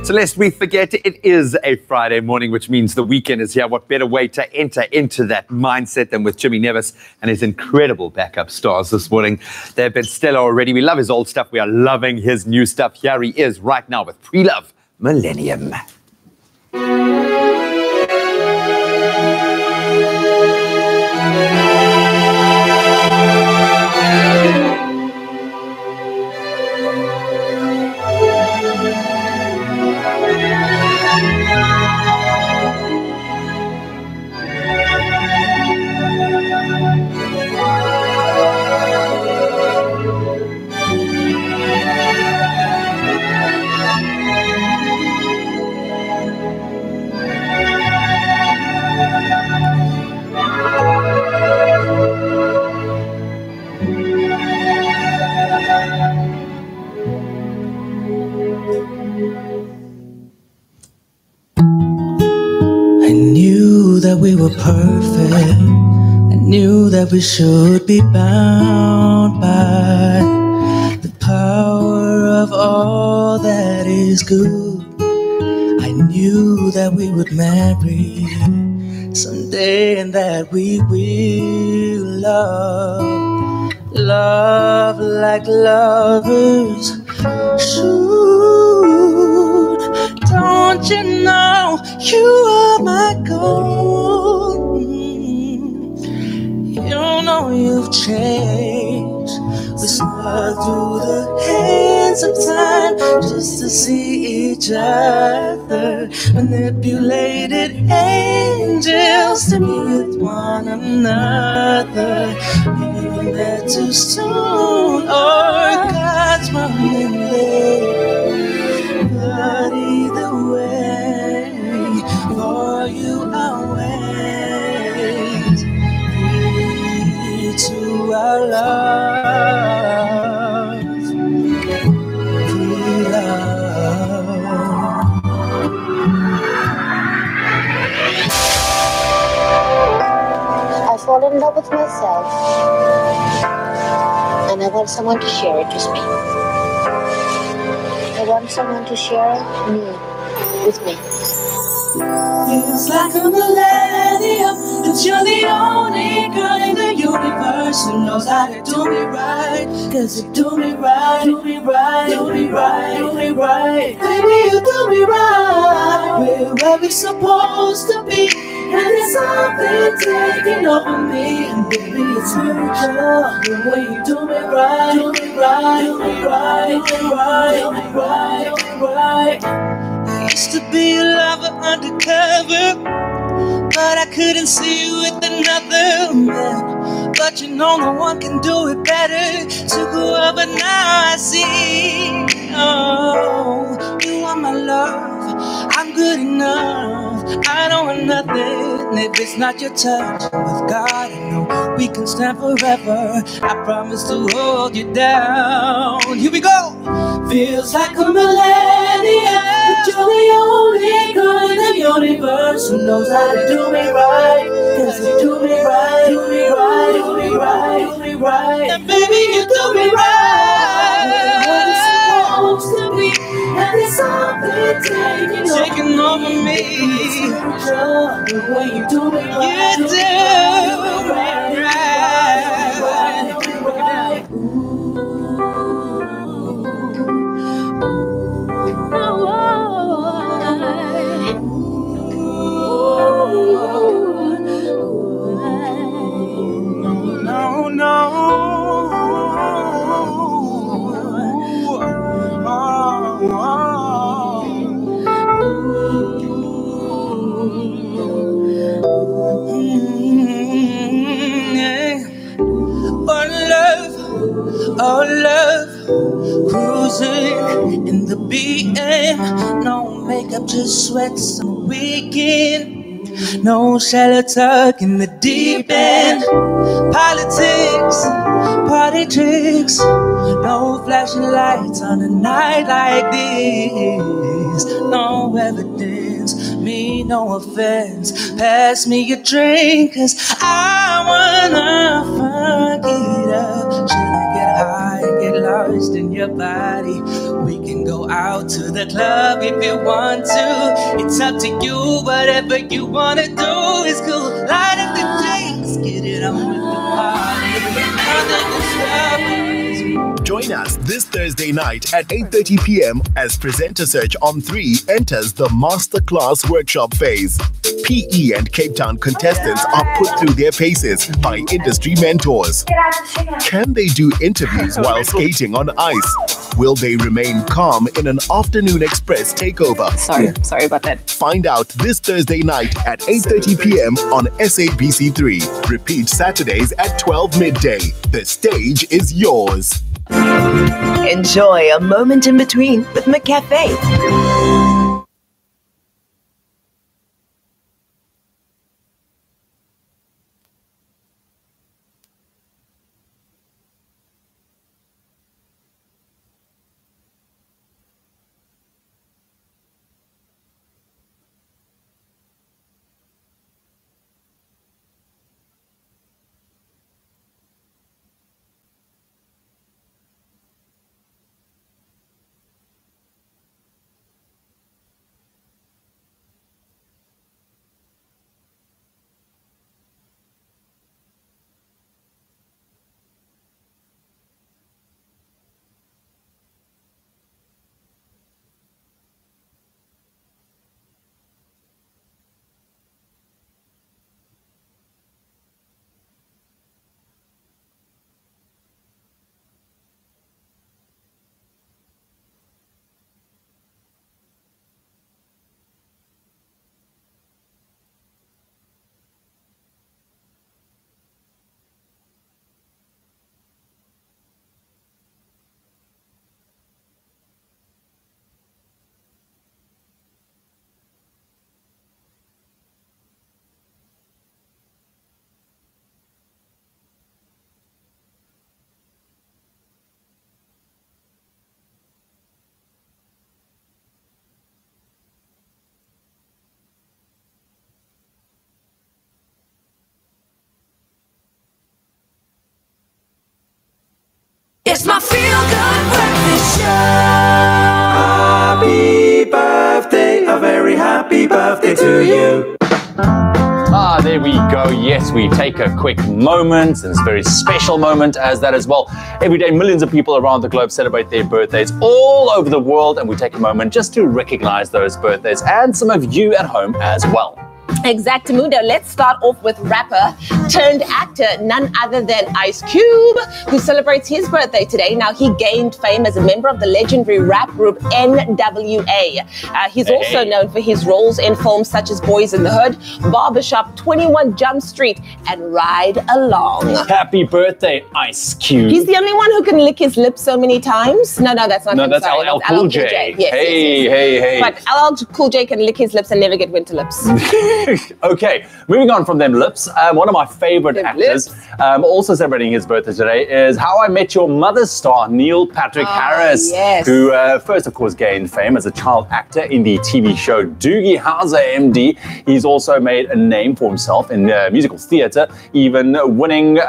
[SPEAKER 2] So lest we forget, it is a Friday morning, which means the weekend is here. What better way to enter into that mindset than with Jimmy Nevis and his incredible backup stars this morning. They've been stellar already. We love his old stuff. We are loving his new stuff. Here he is right now with Pre-Love Millennium.
[SPEAKER 16] That we were perfect. I knew that we should be bound by the power of all that is good. I knew that we would marry someday and that we will love like lovers should. Don't you know you are my goal? You know you've changed. Whisper through the hands of time just to see each other. Manipulated angels to be with one another. Even there too soon, or God's running late. But either way, for you I'll wait. To our love,
[SPEAKER 17] I fall in love with myself, and I want someone to share it with me. I want someone to share me with me.
[SPEAKER 16] Feels like a millennium that you're the only girl in the universe who knows how to do me right. Cause you do me right, do me right, do me right, do me right. Baby, you do me right. We're where we're supposed to be, and there's something taking over me. And baby, it's spiritual. The way you do me right, do me right, do me right, do me right, do me right, do me right. Used to be a lover undercover, but I couldn't see you with another man. But you know no one can do it better. Took over, but now I see. Oh, you are my love. I'm good enough. I don't want nothing if it's not your touch. With God, I know we can stand forever. I promise to hold you down. Here we go. Feels like a millennium, but you're the only girl in the universe who knows how to do me right. Cause you do me right, do me right, do me right, do me right. And baby, you do me right. What it's supposed to be, and there's something taking over me. The way you do me right, you do me right. Oh love, cruising in the BM. No makeup, just sweats on the weekend. No shallow tuck in the deep end. Politics, party tricks. No flashing lights on a night like this. No evidence, me no offense. Pass me a drink, cause I wanna fuck it up. Get high and get lost in your body. We can go out to the club if you want to. It's up to you, whatever you wanna do is cool. Light up the drinks, get it on with the party. Nothing can stop us.
[SPEAKER 18] Join us this Thursday night at 8:30 p.m. as Presenter Search on 3 enters the Masterclass Workshop phase. PE and Cape Town contestants are put through their paces by industry mentors. Can they do interviews while skating on ice? Will they remain calm in an afternoon express takeover?
[SPEAKER 19] Sorry about that.
[SPEAKER 18] Find out this Thursday night at 8:30 p.m. on SABC3. Repeat Saturdays at 12 midday. The stage is yours.
[SPEAKER 15] Enjoy a moment in between with McCafe.
[SPEAKER 11] It's my feel-good breakfast show.
[SPEAKER 6] Happy birthday, a very happy birthday to you.
[SPEAKER 7] Ah, there we go. Yes, we take a quick moment, and it's a very special moment as that as well. Every day, millions of people around the globe celebrate their birthdays all over the world, and we take a moment just to recognize those birthdays and some of you at home as well.
[SPEAKER 4] Exactamundo. Let's start off with rapper turned actor, none other than Ice Cube, who celebrates his birthday today. Now, he gained fame as a member of the legendary rap group NWA. He's also known for his roles in films such as Boys in the Hood, Barbershop, 21 Jump Street, and Ride Along.
[SPEAKER 7] Happy birthday, Ice Cube.
[SPEAKER 4] He's the only one who can lick his lips so many times. No, that's not him.
[SPEAKER 7] That's
[SPEAKER 4] Sorry,
[SPEAKER 7] LL Cool J.
[SPEAKER 4] Yes,
[SPEAKER 7] Hey.
[SPEAKER 4] But LL Cool J can lick his lips and never get winter lips.
[SPEAKER 7] Okay, moving on from them lips, one of my favorite actors, also celebrating his birthday today, is How I Met Your Mother star Neil Patrick Harris, who first, of course, gained fame as a child actor in the TV show Doogie Howser, MD. He's also made a name for himself in musical theatre, even winning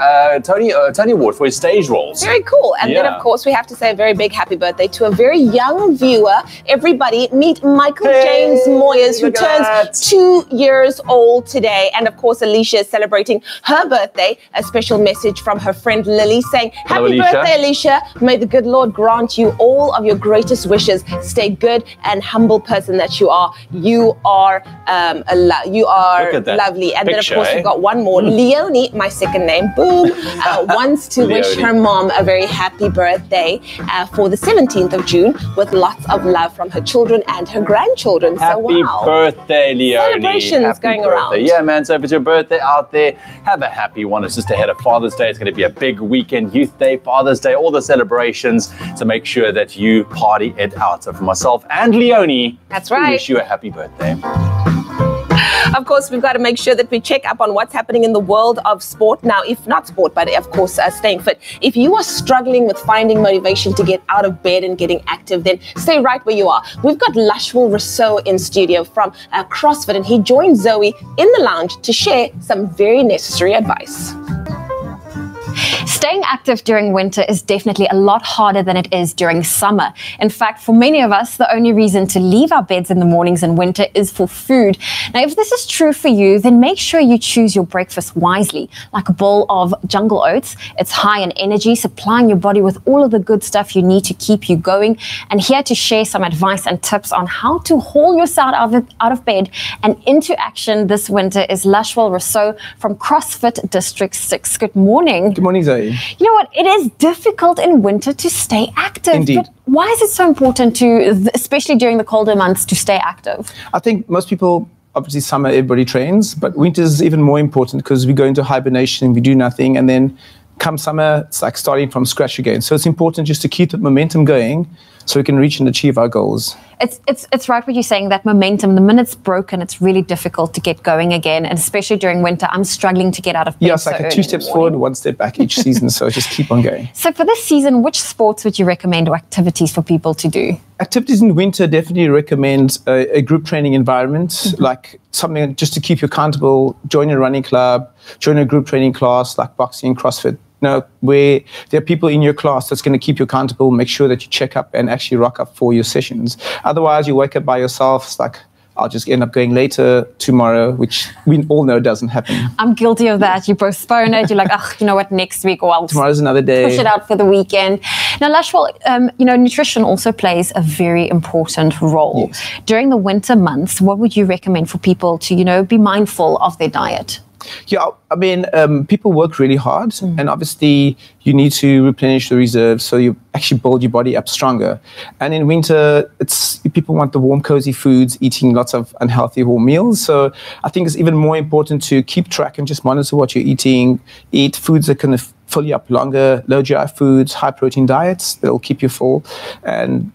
[SPEAKER 7] Tony Award for his stage roles.
[SPEAKER 4] Very cool. And then, of course, we have to say a very big happy birthday to a very young viewer. Everybody, meet Michael James Moyers, who turns 2 years old today. And of course, Alicia is celebrating her birthday. A special message from her friend Lily saying, happy birthday, Alicia. May the good Lord grant you all of your greatest wishes. Stay good and humble person that you are. You are lovely. And then, of course, we've got one more. Leonie, my second name, boom, wants to wish her mom a very happy birthday for the 17th of June with lots of love from her children and her grandchildren.
[SPEAKER 7] Happy birthday, Leonie.
[SPEAKER 4] Celebrations going around.
[SPEAKER 7] Yeah, man. So if it's your birthday out there, have a happy one. It's just ahead of Father's Day. It's going to be a big weekend. Youth Day, Father's Day, all the celebrations. So make sure that you party it out. So for myself and Leonie,
[SPEAKER 4] that's right.
[SPEAKER 7] We wish you a happy birthday.
[SPEAKER 4] Of course, we've got to make sure that we check up on what's happening in the world of sport. Now, if not sport, but of course, staying fit. If you are struggling with finding motivation to get out of bed and getting active, then stay right where you are. We've got Lashwell Rousseau in studio from CrossFit, and he joined Zoe in the lounge to share some very necessary advice.
[SPEAKER 5] Staying active during winter is definitely a lot harder than it is during summer. In fact, for many of us, the only reason to leave our beds in the mornings in winter is for food. Now, if this is true for you, then make sure you choose your breakfast wisely, like a bowl of jungle oats. It's high in energy, supplying your body with all of the good stuff you need to keep you going. And here to share some advice and tips on how to haul yourself out of bed and into action this winter is Lashwell Rousseau from CrossFit District 6. Good morning.
[SPEAKER 19] Good morning, Zoe.
[SPEAKER 5] You know what? It is difficult in winter to stay active.
[SPEAKER 19] Indeed.
[SPEAKER 5] But why is it so important to, especially during the colder months, to stay active?
[SPEAKER 19] I think most people, obviously summer, everybody trains, but winter is even more important because we go into hibernation and we do nothing. And then come summer, it's like starting from scratch again. So it's important just to keep the momentum going so we can reach and achieve our goals.
[SPEAKER 5] It's right what you're saying, that momentum, the minute it's broken, it's really difficult to get going again. And especially during winter, I'm struggling to get out of bed.
[SPEAKER 19] Yeah, it's like 2 steps forward, 1 step back each season. So just keep on going.
[SPEAKER 5] So for this season, which sports would you recommend or activities for people to do?
[SPEAKER 19] Activities in winter, definitely recommend a group training environment, like something just to keep you accountable. Join a running club, join a group training class like boxing, CrossFit. Where there are people in your class that's going to keep you accountable, make sure that you check up and actually rock up for your sessions. Otherwise, you wake up by yourself, it's like, I'll just end up going later tomorrow, which we all know doesn't happen.
[SPEAKER 5] I'm guilty of that. You postpone it. You're like, you know what, next week, or I'll
[SPEAKER 19] tomorrow's another day.
[SPEAKER 5] Push it out for the weekend. Now, Lashwell, nutrition also plays a very important role.
[SPEAKER 19] Yes.
[SPEAKER 5] During the winter months, what would you recommend for people to, be mindful of their diet?
[SPEAKER 19] Yeah, I mean, people work really hard, and obviously you need to replenish the reserves so you actually build your body up stronger. And in winter, people want the warm, cozy foods, eating lots of unhealthy warm meals. So I think it's even more important to keep track and just monitor what you're eating. Eat foods that can fill you up longer, low GI foods, high protein diets that will keep you full, and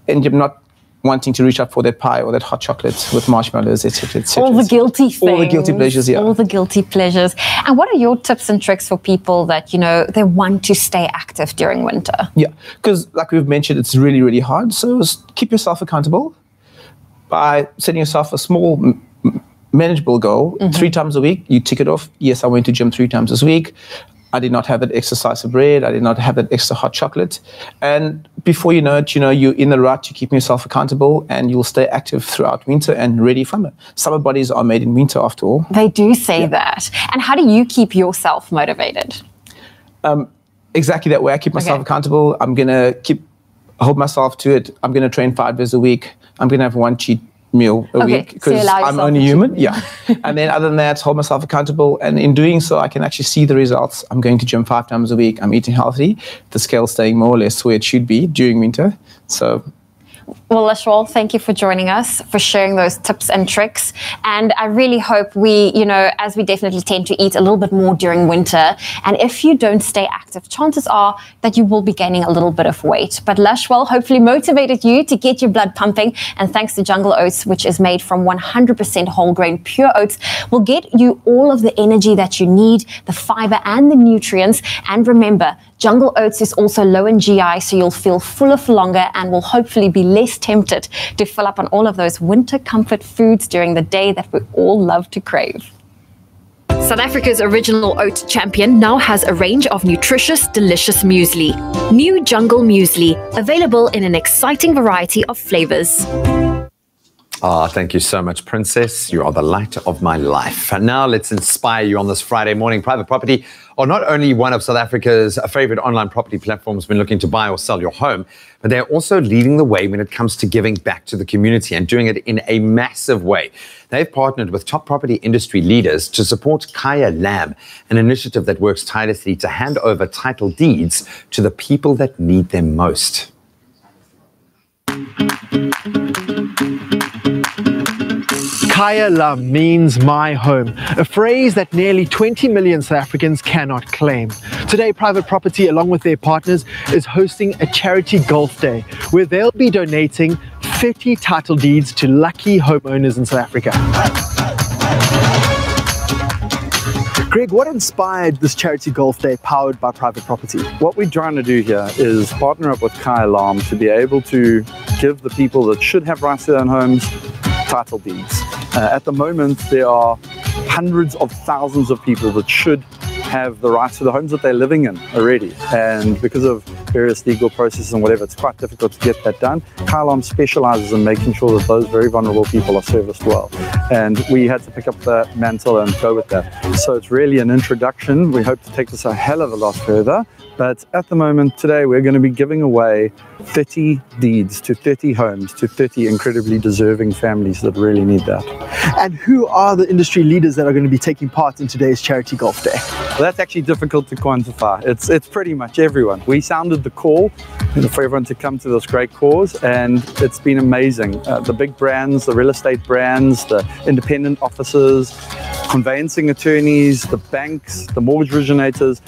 [SPEAKER 19] you're not wanting to reach out for that pie or that hot chocolate with marshmallows, etc., etc.
[SPEAKER 5] All the guilty things.
[SPEAKER 19] All the guilty pleasures, yeah.
[SPEAKER 5] All the guilty pleasures. And what are your tips and tricks for people that, they want to stay active during winter?
[SPEAKER 19] Yeah, because like we've mentioned, it's really, really hard. So keep yourself accountable by setting yourself a small, manageable goal. 3 times a week, you tick it off. Yes, I went to gym 3 times this week. I did not have that extra slice of bread. I did not have that extra hot chocolate. And before you know it, you're in the rut, you're keeping yourself accountable, and you'll stay active throughout winter and ready for summer. Summer bodies are made in winter, after all.
[SPEAKER 5] They do say that. And how do you keep yourself motivated?
[SPEAKER 19] Exactly that way. I keep myself accountable. I'm going to hold myself to it. I'm going to train 5 days a week. I'm going to have one cheat meal a week because I'm only human. Yeah. And then other than that, hold myself accountable. And in doing so, I can actually see the results. I'm going to gym 5 times a week. I'm eating healthy. The scale's staying more or less where it should be during winter. So...
[SPEAKER 5] Well, Lishwal, thank you for joining us, for sharing those tips and tricks. And I really hope we, as we definitely tend to eat a little bit more during winter, and if you don't stay active, chances are that you will be gaining a little bit of weight. But Lishwal hopefully motivated you to get your blood pumping. And thanks to Jungle Oats, which is made from 100% whole grain pure oats, will get you all of the energy that you need, the fiber and the nutrients. And remember, Jungle Oats is also low in GI, so you'll feel fuller for longer and will hopefully be less tempted to fill up on all of those winter comfort foods during the day that we all love to crave.
[SPEAKER 15] South Africa's original oat champion now has a range of nutritious, delicious muesli. New Jungle Muesli, available in an exciting variety of flavors.
[SPEAKER 2] Thank you so much, Princess. You are the light of my life. And now let's inspire you on this Friday morning. Private Property are not only one of South Africa's favorite online property platforms when looking to buy or sell your home, but they're also leading the way when it comes to giving back to the community and doing it in a massive way. They've partnered with top property industry leaders to support Kaya Lamb, an initiative that works tirelessly to hand over title deeds to the people that need them most.
[SPEAKER 20] Kaya Lam means my home, a phrase that nearly 20 million South Africans cannot claim. Today, Private Property, along with their partners, is hosting a charity golf day where they'll be donating 30 title deeds to lucky homeowners in South Africa. Greg, what inspired this charity golf day powered by Private Property?
[SPEAKER 21] What we're trying to do here is partner up with Kaya Lam to be able to give the people that should have rights to their own homes title deeds. At the moment, there are hundreds of thousands of people that should have the rights to the homes that they're living in already. And because of various legal processes and whatever, it's quite difficult to get that done. Kaya Lam specializes in making sure that those very vulnerable people are serviced well. And we had to pick up the mantle and go with that. So it's really an introduction. We hope to take this a hell of a lot further. But at the moment, today, we're going to be giving away 30 deeds to 30 homes to 30 incredibly deserving families that really need that.
[SPEAKER 20] And who are the industry leaders that are going to be taking part in today's charity golf day?
[SPEAKER 21] Well, that's actually difficult to quantify. It's pretty much everyone. We sounded the call for everyone to come to this great cause, and it's been amazing. The big brands, the real estate brands, the independent offices, conveyancing attorneys, the banks, the mortgage originators,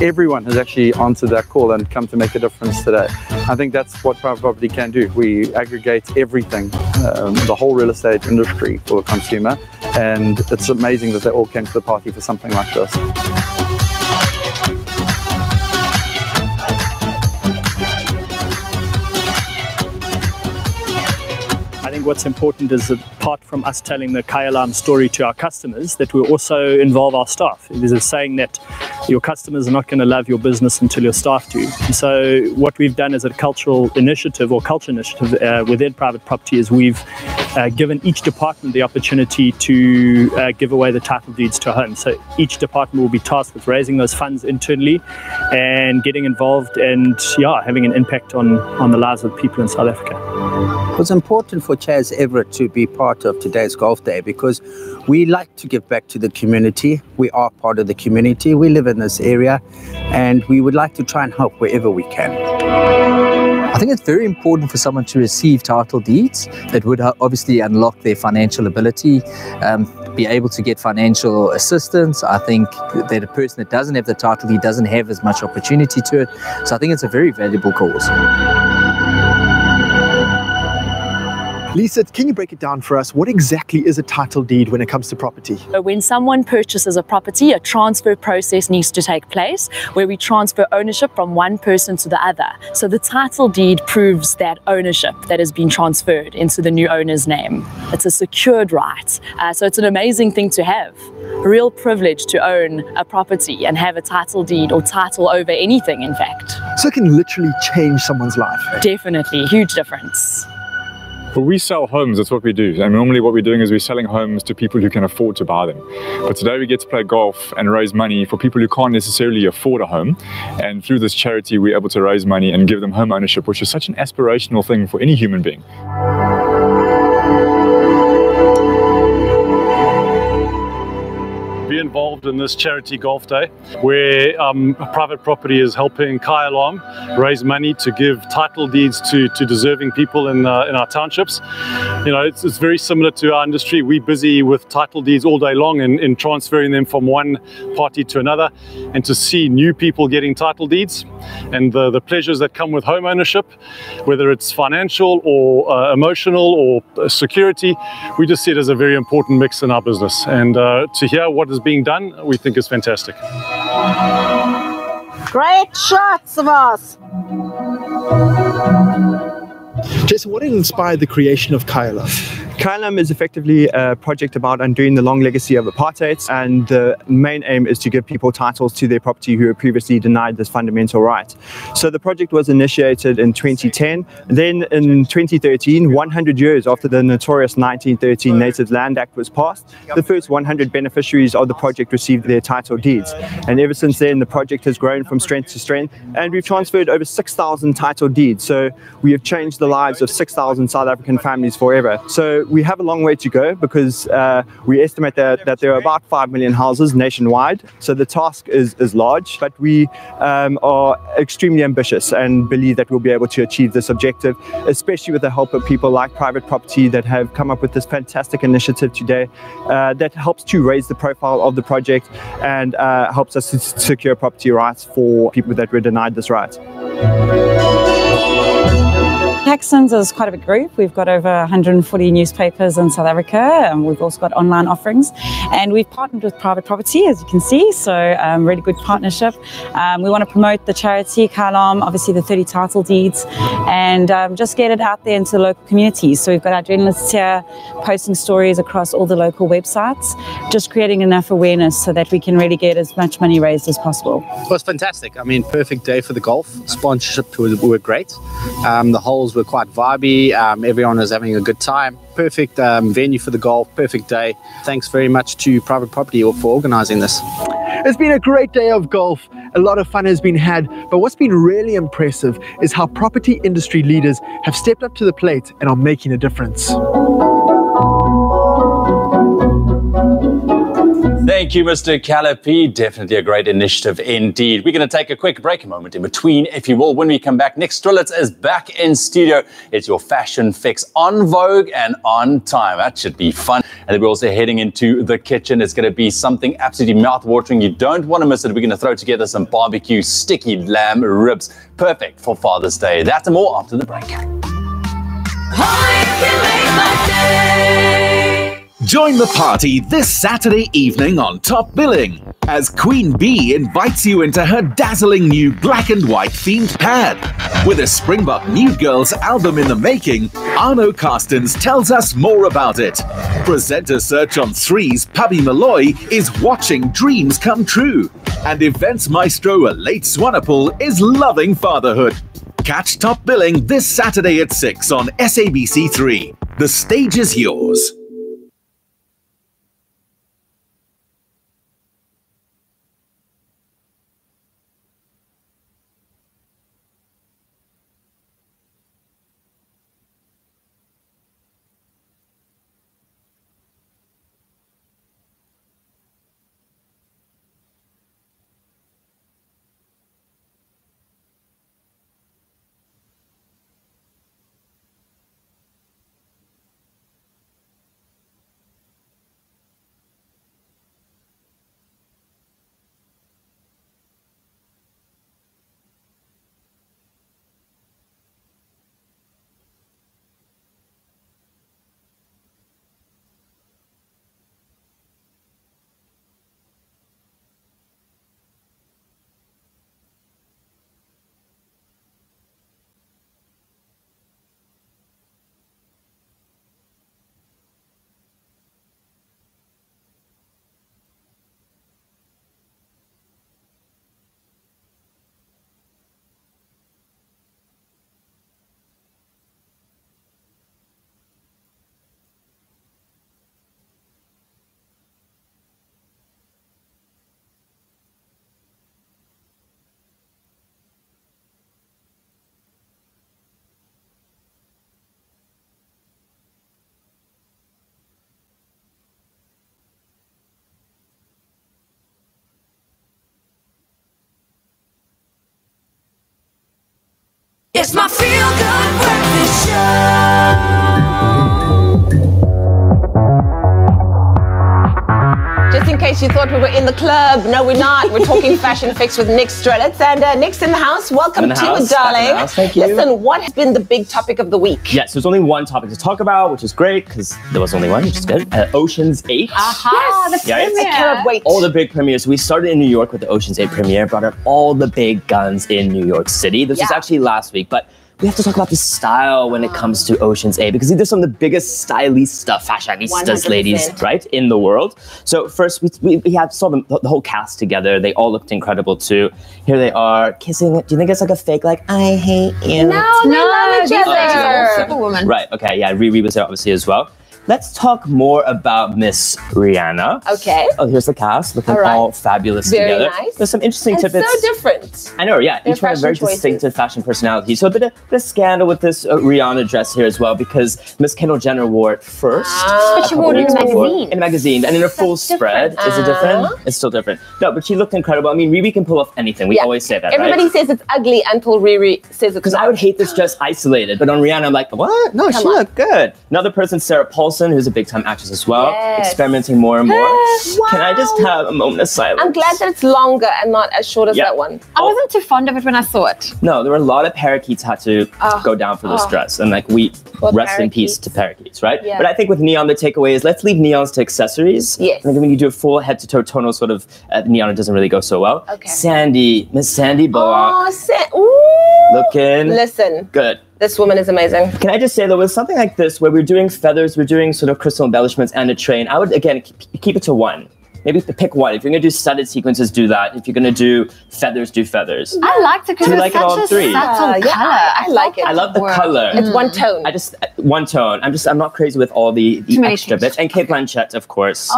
[SPEAKER 21] everyone has actually answered that call and come to make a difference today. I think that's what Private Property can do. We aggregate everything, the whole real estate industry for the consumer, and it's amazing that they all came to the party for something like this.
[SPEAKER 20] I think what's important is that apart from us telling the Kaya Lam story to our customers, that we also involve our staff. There's a saying that your customers are not going to love your business until your staff do. And so what we've done as a cultural initiative or culture initiative within Private Property is we've given each department the opportunity to give away the title deeds to a home. So each department will be tasked with raising those funds internally and getting involved and having an impact on the lives of people in South Africa.
[SPEAKER 22] It was important for Chaz Everett to be part of today's golf day because we like to give back to the community. We are part of the community. We live in this area and we would like to try and help wherever we can.
[SPEAKER 23] I think it's very important for someone to receive title deeds that would obviously unlock their financial ability, be able to get financial assistance. I think that a person that doesn't have the title deed doesn't have as much opportunity to it. So I think it's a very valuable cause.
[SPEAKER 10] Lisa, can you break it down for us? What exactly is a title deed when it comes to property?
[SPEAKER 1] When someone purchases a property, a transfer process needs to take place where we transfer ownership from one person to the other. So the title deed proves that ownership that has been transferred into the new owner's name. It's a secured right. So it's an amazing thing to have. A real privilege to own a property and have a title deed or title over anything, in fact.
[SPEAKER 10] So it can literally change someone's life.
[SPEAKER 1] Definitely, huge difference.
[SPEAKER 3] Well, we sell homes, that's what we do. And normally what we're doing is we're selling homes to people who can afford to buy them. But today we get to play golf and raise money for people who can't necessarily afford a home. And through this charity, we're able to raise money and give them home ownership, which is such an aspirational thing for any human being.
[SPEAKER 8] Be involved in this charity golf day where private property is helping Kai Alarm raise money to give title deeds to deserving people in our townships. You know, it's very similar to our industry. We're busy with title deeds all day long in transferring them from one party to another, and to see new people getting title deeds and the pleasures that come with home ownership, whether it's financial or emotional or security, we just see it as a very important mix in our business. And to hear what is being done, we think is fantastic.
[SPEAKER 24] Great shots of us.
[SPEAKER 10] Jason, what inspired the creation of Kai Alarm? Kai Alarm is effectively a project about undoing the long legacy of apartheid, and the main aim is to give people titles to their property who were previously denied this fundamental right. So the project was initiated in 2010. Then in 2013, 100 years after the notorious 1913 Native Land Act was passed, the first 100 beneficiaries of the project received their title deeds. And ever since then, the project has grown from strength to strength, and we've transferred over 6,000 title deeds. So we have changed the lives of 6,000 South African families forever. So we have a long way to go, because we estimate that there are about 5 million houses nationwide. So the task is large, but we are extremely ambitious and believe that we'll be able to achieve this objective, especially with the help of people like Private Property that have come up with this fantastic initiative today that helps to raise the profile of the project and helps us to secure property rights for people that were denied this right.
[SPEAKER 25] Haxons is quite a big group. We've got over 140 newspapers in South Africa, and we've also got online offerings. And we've partnered with Private Property, as you can see, so really good partnership. We want to promote the charity, Kai Alarm, obviously the 30 title deeds, and just get it out there into the local communities. So we've got our journalists here posting stories across all the local websites, just creating enough awareness so that we can really get as much money raised as possible.
[SPEAKER 22] It was fantastic. I mean, perfect day for the golf. Sponsorship were great. The holes were quite vibey. Everyone was having a good time. Perfect venue for the golf. Perfect day. Thanks very much to Private Property for organising this.
[SPEAKER 10] It's been a great day of golf. A lot of fun has been had, but what's been really impressive is how property industry leaders have stepped up to the plate and are making a difference.
[SPEAKER 7] Thank you, Mr. Callipy. Definitely a great initiative indeed. We're going to take a quick break, a moment in between, if you will. When we come back, Nick Strelitz is back in studio. It's your fashion fix on Vogue and on time. That should be fun. And then we're also heading into the kitchen. It's going to be something absolutely mouth-watering. You don't want to miss it. We're going to throw together some barbecue sticky lamb ribs. Perfect for Father's Day. That and more after the break.
[SPEAKER 26] Join the party this Saturday evening on Top Billing as Queen Bee invites you into her dazzling new black and white themed pad. With a Springbok Nude Girls album in the making, Arno Carstens tells us more about it. Presenter Search on 3's Pubby Malloy is watching dreams come true. And events maestro Alate Swanepoel is loving fatherhood. Catch Top Billing this Saturday at 6 on SABC3. The stage is yours.
[SPEAKER 11] It's my Feel Good Breakfast Show.
[SPEAKER 4] Just in case you thought we were in the club, no, we're not. We're talking fashion fix with Nick Strelitz. And Nick's in the house. Welcome to it, darling.
[SPEAKER 9] Thank you.
[SPEAKER 4] Listen, what has been the big topic of the week?
[SPEAKER 9] Yes, there's only one topic to talk about, which is great because there was only one, which is good. Ocean's 8.
[SPEAKER 4] Yes, the premiere. I cannot wait.
[SPEAKER 9] All the big premieres. We started in New York with the Ocean's 8 premiere, brought out all the big guns in New York City. This was actually last week, but we have to talk about the style when it comes to Ocean's 8 because these are some of the biggest stylista, fashionistas,
[SPEAKER 4] 100%.
[SPEAKER 9] ladies, right, in the world. So first, we saw the whole cast together. They all looked incredible too. Here they are kissing. Do you think it's like a fake, like, I hate you?
[SPEAKER 4] No, they love each other.
[SPEAKER 9] Superwoman. Right, okay, yeah, Riri was there obviously as well. Let's talk more about Miss Rihanna.
[SPEAKER 4] Okay.
[SPEAKER 9] Oh, here's the cast, looking all fabulous
[SPEAKER 4] Very
[SPEAKER 9] together.
[SPEAKER 4] nice.
[SPEAKER 9] There's some interesting tidbits.
[SPEAKER 4] So different.
[SPEAKER 9] I know, yeah.
[SPEAKER 4] Their
[SPEAKER 9] Each one has very
[SPEAKER 4] fashion choices.
[SPEAKER 9] distinctive fashion personality. So a bit of scandal with this Rihanna dress here as well because Miss Kendall Jenner wore it first.
[SPEAKER 5] But she wore it in a magazine.
[SPEAKER 9] In a magazine. And in a full spread. Is it different? It's still different. No, but she looked incredible. I mean, Riri can pull off anything. We always say that,
[SPEAKER 4] Everybody
[SPEAKER 9] right?
[SPEAKER 4] says it's ugly until Riri says it's
[SPEAKER 9] Because I would hate this dress isolated, but on Rihanna, I'm like, what? No, she looked good. Another person, Sarah Paulson, who's a big-time actress as well,
[SPEAKER 4] Yes.
[SPEAKER 9] experimenting more and more. Can I just have a moment of silence?
[SPEAKER 4] I'm glad that it's longer and not as short as that one.
[SPEAKER 5] I wasn't too fond of it when I saw it.
[SPEAKER 9] No, there were a lot of parakeets had to go down for this dress, and like rest in peace to parakeets, right?
[SPEAKER 4] Yeah.
[SPEAKER 9] But I think with neon, the takeaway is let's leave neons to accessories.
[SPEAKER 4] Yes.
[SPEAKER 9] And then when you do a full head-to-toe tonal sort of neon, it doesn't really go so well.
[SPEAKER 4] Okay.
[SPEAKER 9] Miss Sandy Bullock,
[SPEAKER 4] Ooh.
[SPEAKER 9] looking
[SPEAKER 4] Listen.
[SPEAKER 9] good.
[SPEAKER 4] This woman is amazing.
[SPEAKER 9] Can I just say, though, with something like this, where we're doing feathers, we're doing sort of crystal embellishments and a train, I would, again, keep it to one. Maybe pick one. If you're going to do studded sequences, do that. If you're going to do feathers, do feathers.
[SPEAKER 5] I liked it because
[SPEAKER 9] Do you
[SPEAKER 5] it's
[SPEAKER 9] like it all
[SPEAKER 5] such a
[SPEAKER 9] three?
[SPEAKER 5] subtle color.
[SPEAKER 4] I like it.
[SPEAKER 9] I love the color.
[SPEAKER 4] It's one tone.
[SPEAKER 9] One tone. I'm not crazy with all the extra bits. And Kate Blanchett, of course.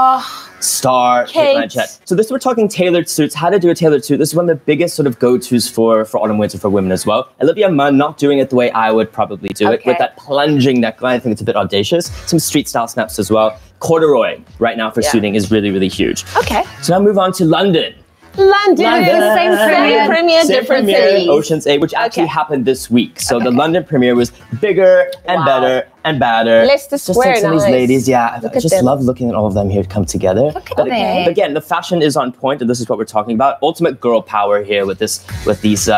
[SPEAKER 9] Star Kate Blanchett. So this, we're talking tailored suits, how to do a tailored suit. This is one of the biggest sort of go-tos for autumn winter for women as well. Olivia Munn not doing it the way I would probably do it, with that plunging neckline. I think it's a bit audacious. Some street style snaps as well. Corduroy right now for suiting is really, really huge.
[SPEAKER 4] Okay.
[SPEAKER 9] So now move on to London.
[SPEAKER 4] London. Same premiere,
[SPEAKER 9] Same
[SPEAKER 4] different
[SPEAKER 9] premiere,
[SPEAKER 4] cities.
[SPEAKER 9] Ocean's 8, which actually happened this week. So the London premiere was bigger and better and badder.
[SPEAKER 4] Leicester Square,
[SPEAKER 9] Just some of these
[SPEAKER 4] nice.
[SPEAKER 9] ladies, yeah.
[SPEAKER 4] Look
[SPEAKER 9] I
[SPEAKER 4] at
[SPEAKER 9] just
[SPEAKER 4] them.
[SPEAKER 9] love looking at all of them here come together.
[SPEAKER 5] at them.
[SPEAKER 9] But again, the fashion is on point, and this is what we're talking about. Ultimate girl power here with these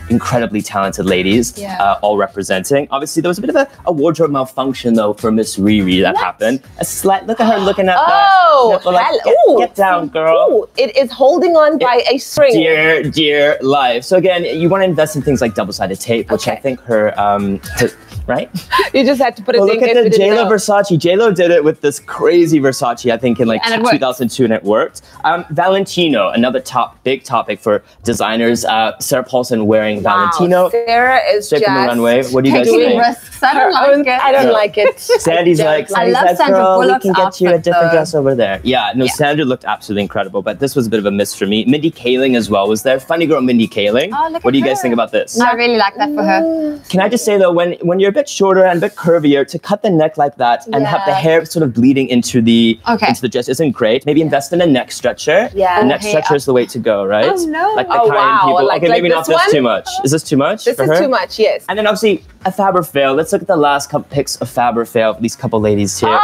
[SPEAKER 9] incredibly talented ladies, all representing. Obviously, there was a bit of a wardrobe malfunction though for Miss Riri that happened. A slight look at her looking at
[SPEAKER 4] Oh,
[SPEAKER 9] that. Like,
[SPEAKER 4] hello.
[SPEAKER 9] get down, girl.
[SPEAKER 4] Ooh, it is holding on by a string.
[SPEAKER 9] Dear life. So again, you want to invest in things like double-sided tape, which I think her right?
[SPEAKER 4] You just had to put it
[SPEAKER 9] Well,
[SPEAKER 4] in
[SPEAKER 9] look at
[SPEAKER 4] case
[SPEAKER 9] the
[SPEAKER 4] we didn't
[SPEAKER 9] JLo
[SPEAKER 4] know.
[SPEAKER 9] Versace. JLo did it with this crazy Versace, I think in like
[SPEAKER 4] And it worked.
[SPEAKER 9] 2002, and it worked. Valentino, another big topic for designers. Sarah Paulson wearing Valentino.
[SPEAKER 4] Sarah is
[SPEAKER 9] Straight
[SPEAKER 4] just
[SPEAKER 9] from the runway. What do you guys
[SPEAKER 4] taking
[SPEAKER 9] think?
[SPEAKER 4] risks. I don't like it. I don't like it.
[SPEAKER 9] Sandy's like,
[SPEAKER 4] I love
[SPEAKER 9] Sandy's
[SPEAKER 4] Sandra
[SPEAKER 9] girl, we
[SPEAKER 4] Bullock's
[SPEAKER 9] can get you a
[SPEAKER 4] outfit,
[SPEAKER 9] different
[SPEAKER 4] though.
[SPEAKER 9] dress over there. Yeah, no, Sandra looked absolutely incredible, but this was a bit of a miss for me. Mindy Kaling as well was there. Funny girl Mindy Kaling.
[SPEAKER 5] Oh, look
[SPEAKER 9] What
[SPEAKER 5] at
[SPEAKER 9] do you guys
[SPEAKER 5] her.
[SPEAKER 9] think about this?
[SPEAKER 5] I really like that for her.
[SPEAKER 9] Can I just say though, when you're a bit shorter and a bit curvier, to cut the neck like that and have the
[SPEAKER 5] Yeah.
[SPEAKER 9] hair sort of bleeding into the dress isn't great. Maybe invest in a neck stretcher.
[SPEAKER 4] Yeah.
[SPEAKER 9] The neck
[SPEAKER 4] Okay,
[SPEAKER 9] stretcher is the way to go, right?
[SPEAKER 4] Oh, no.
[SPEAKER 9] Like the
[SPEAKER 4] Oh,
[SPEAKER 9] Cayenne
[SPEAKER 4] wow.
[SPEAKER 9] people.
[SPEAKER 4] Like-
[SPEAKER 9] okay,
[SPEAKER 4] like
[SPEAKER 9] maybe not
[SPEAKER 4] this
[SPEAKER 9] this
[SPEAKER 4] one?
[SPEAKER 9] too much. Is this too much?
[SPEAKER 4] This
[SPEAKER 9] for
[SPEAKER 4] is
[SPEAKER 9] her?
[SPEAKER 4] too much, yes.
[SPEAKER 9] And then obviously a Faber Fail. Let's look at the last couple picks of Faber Fail. These couple ladies here.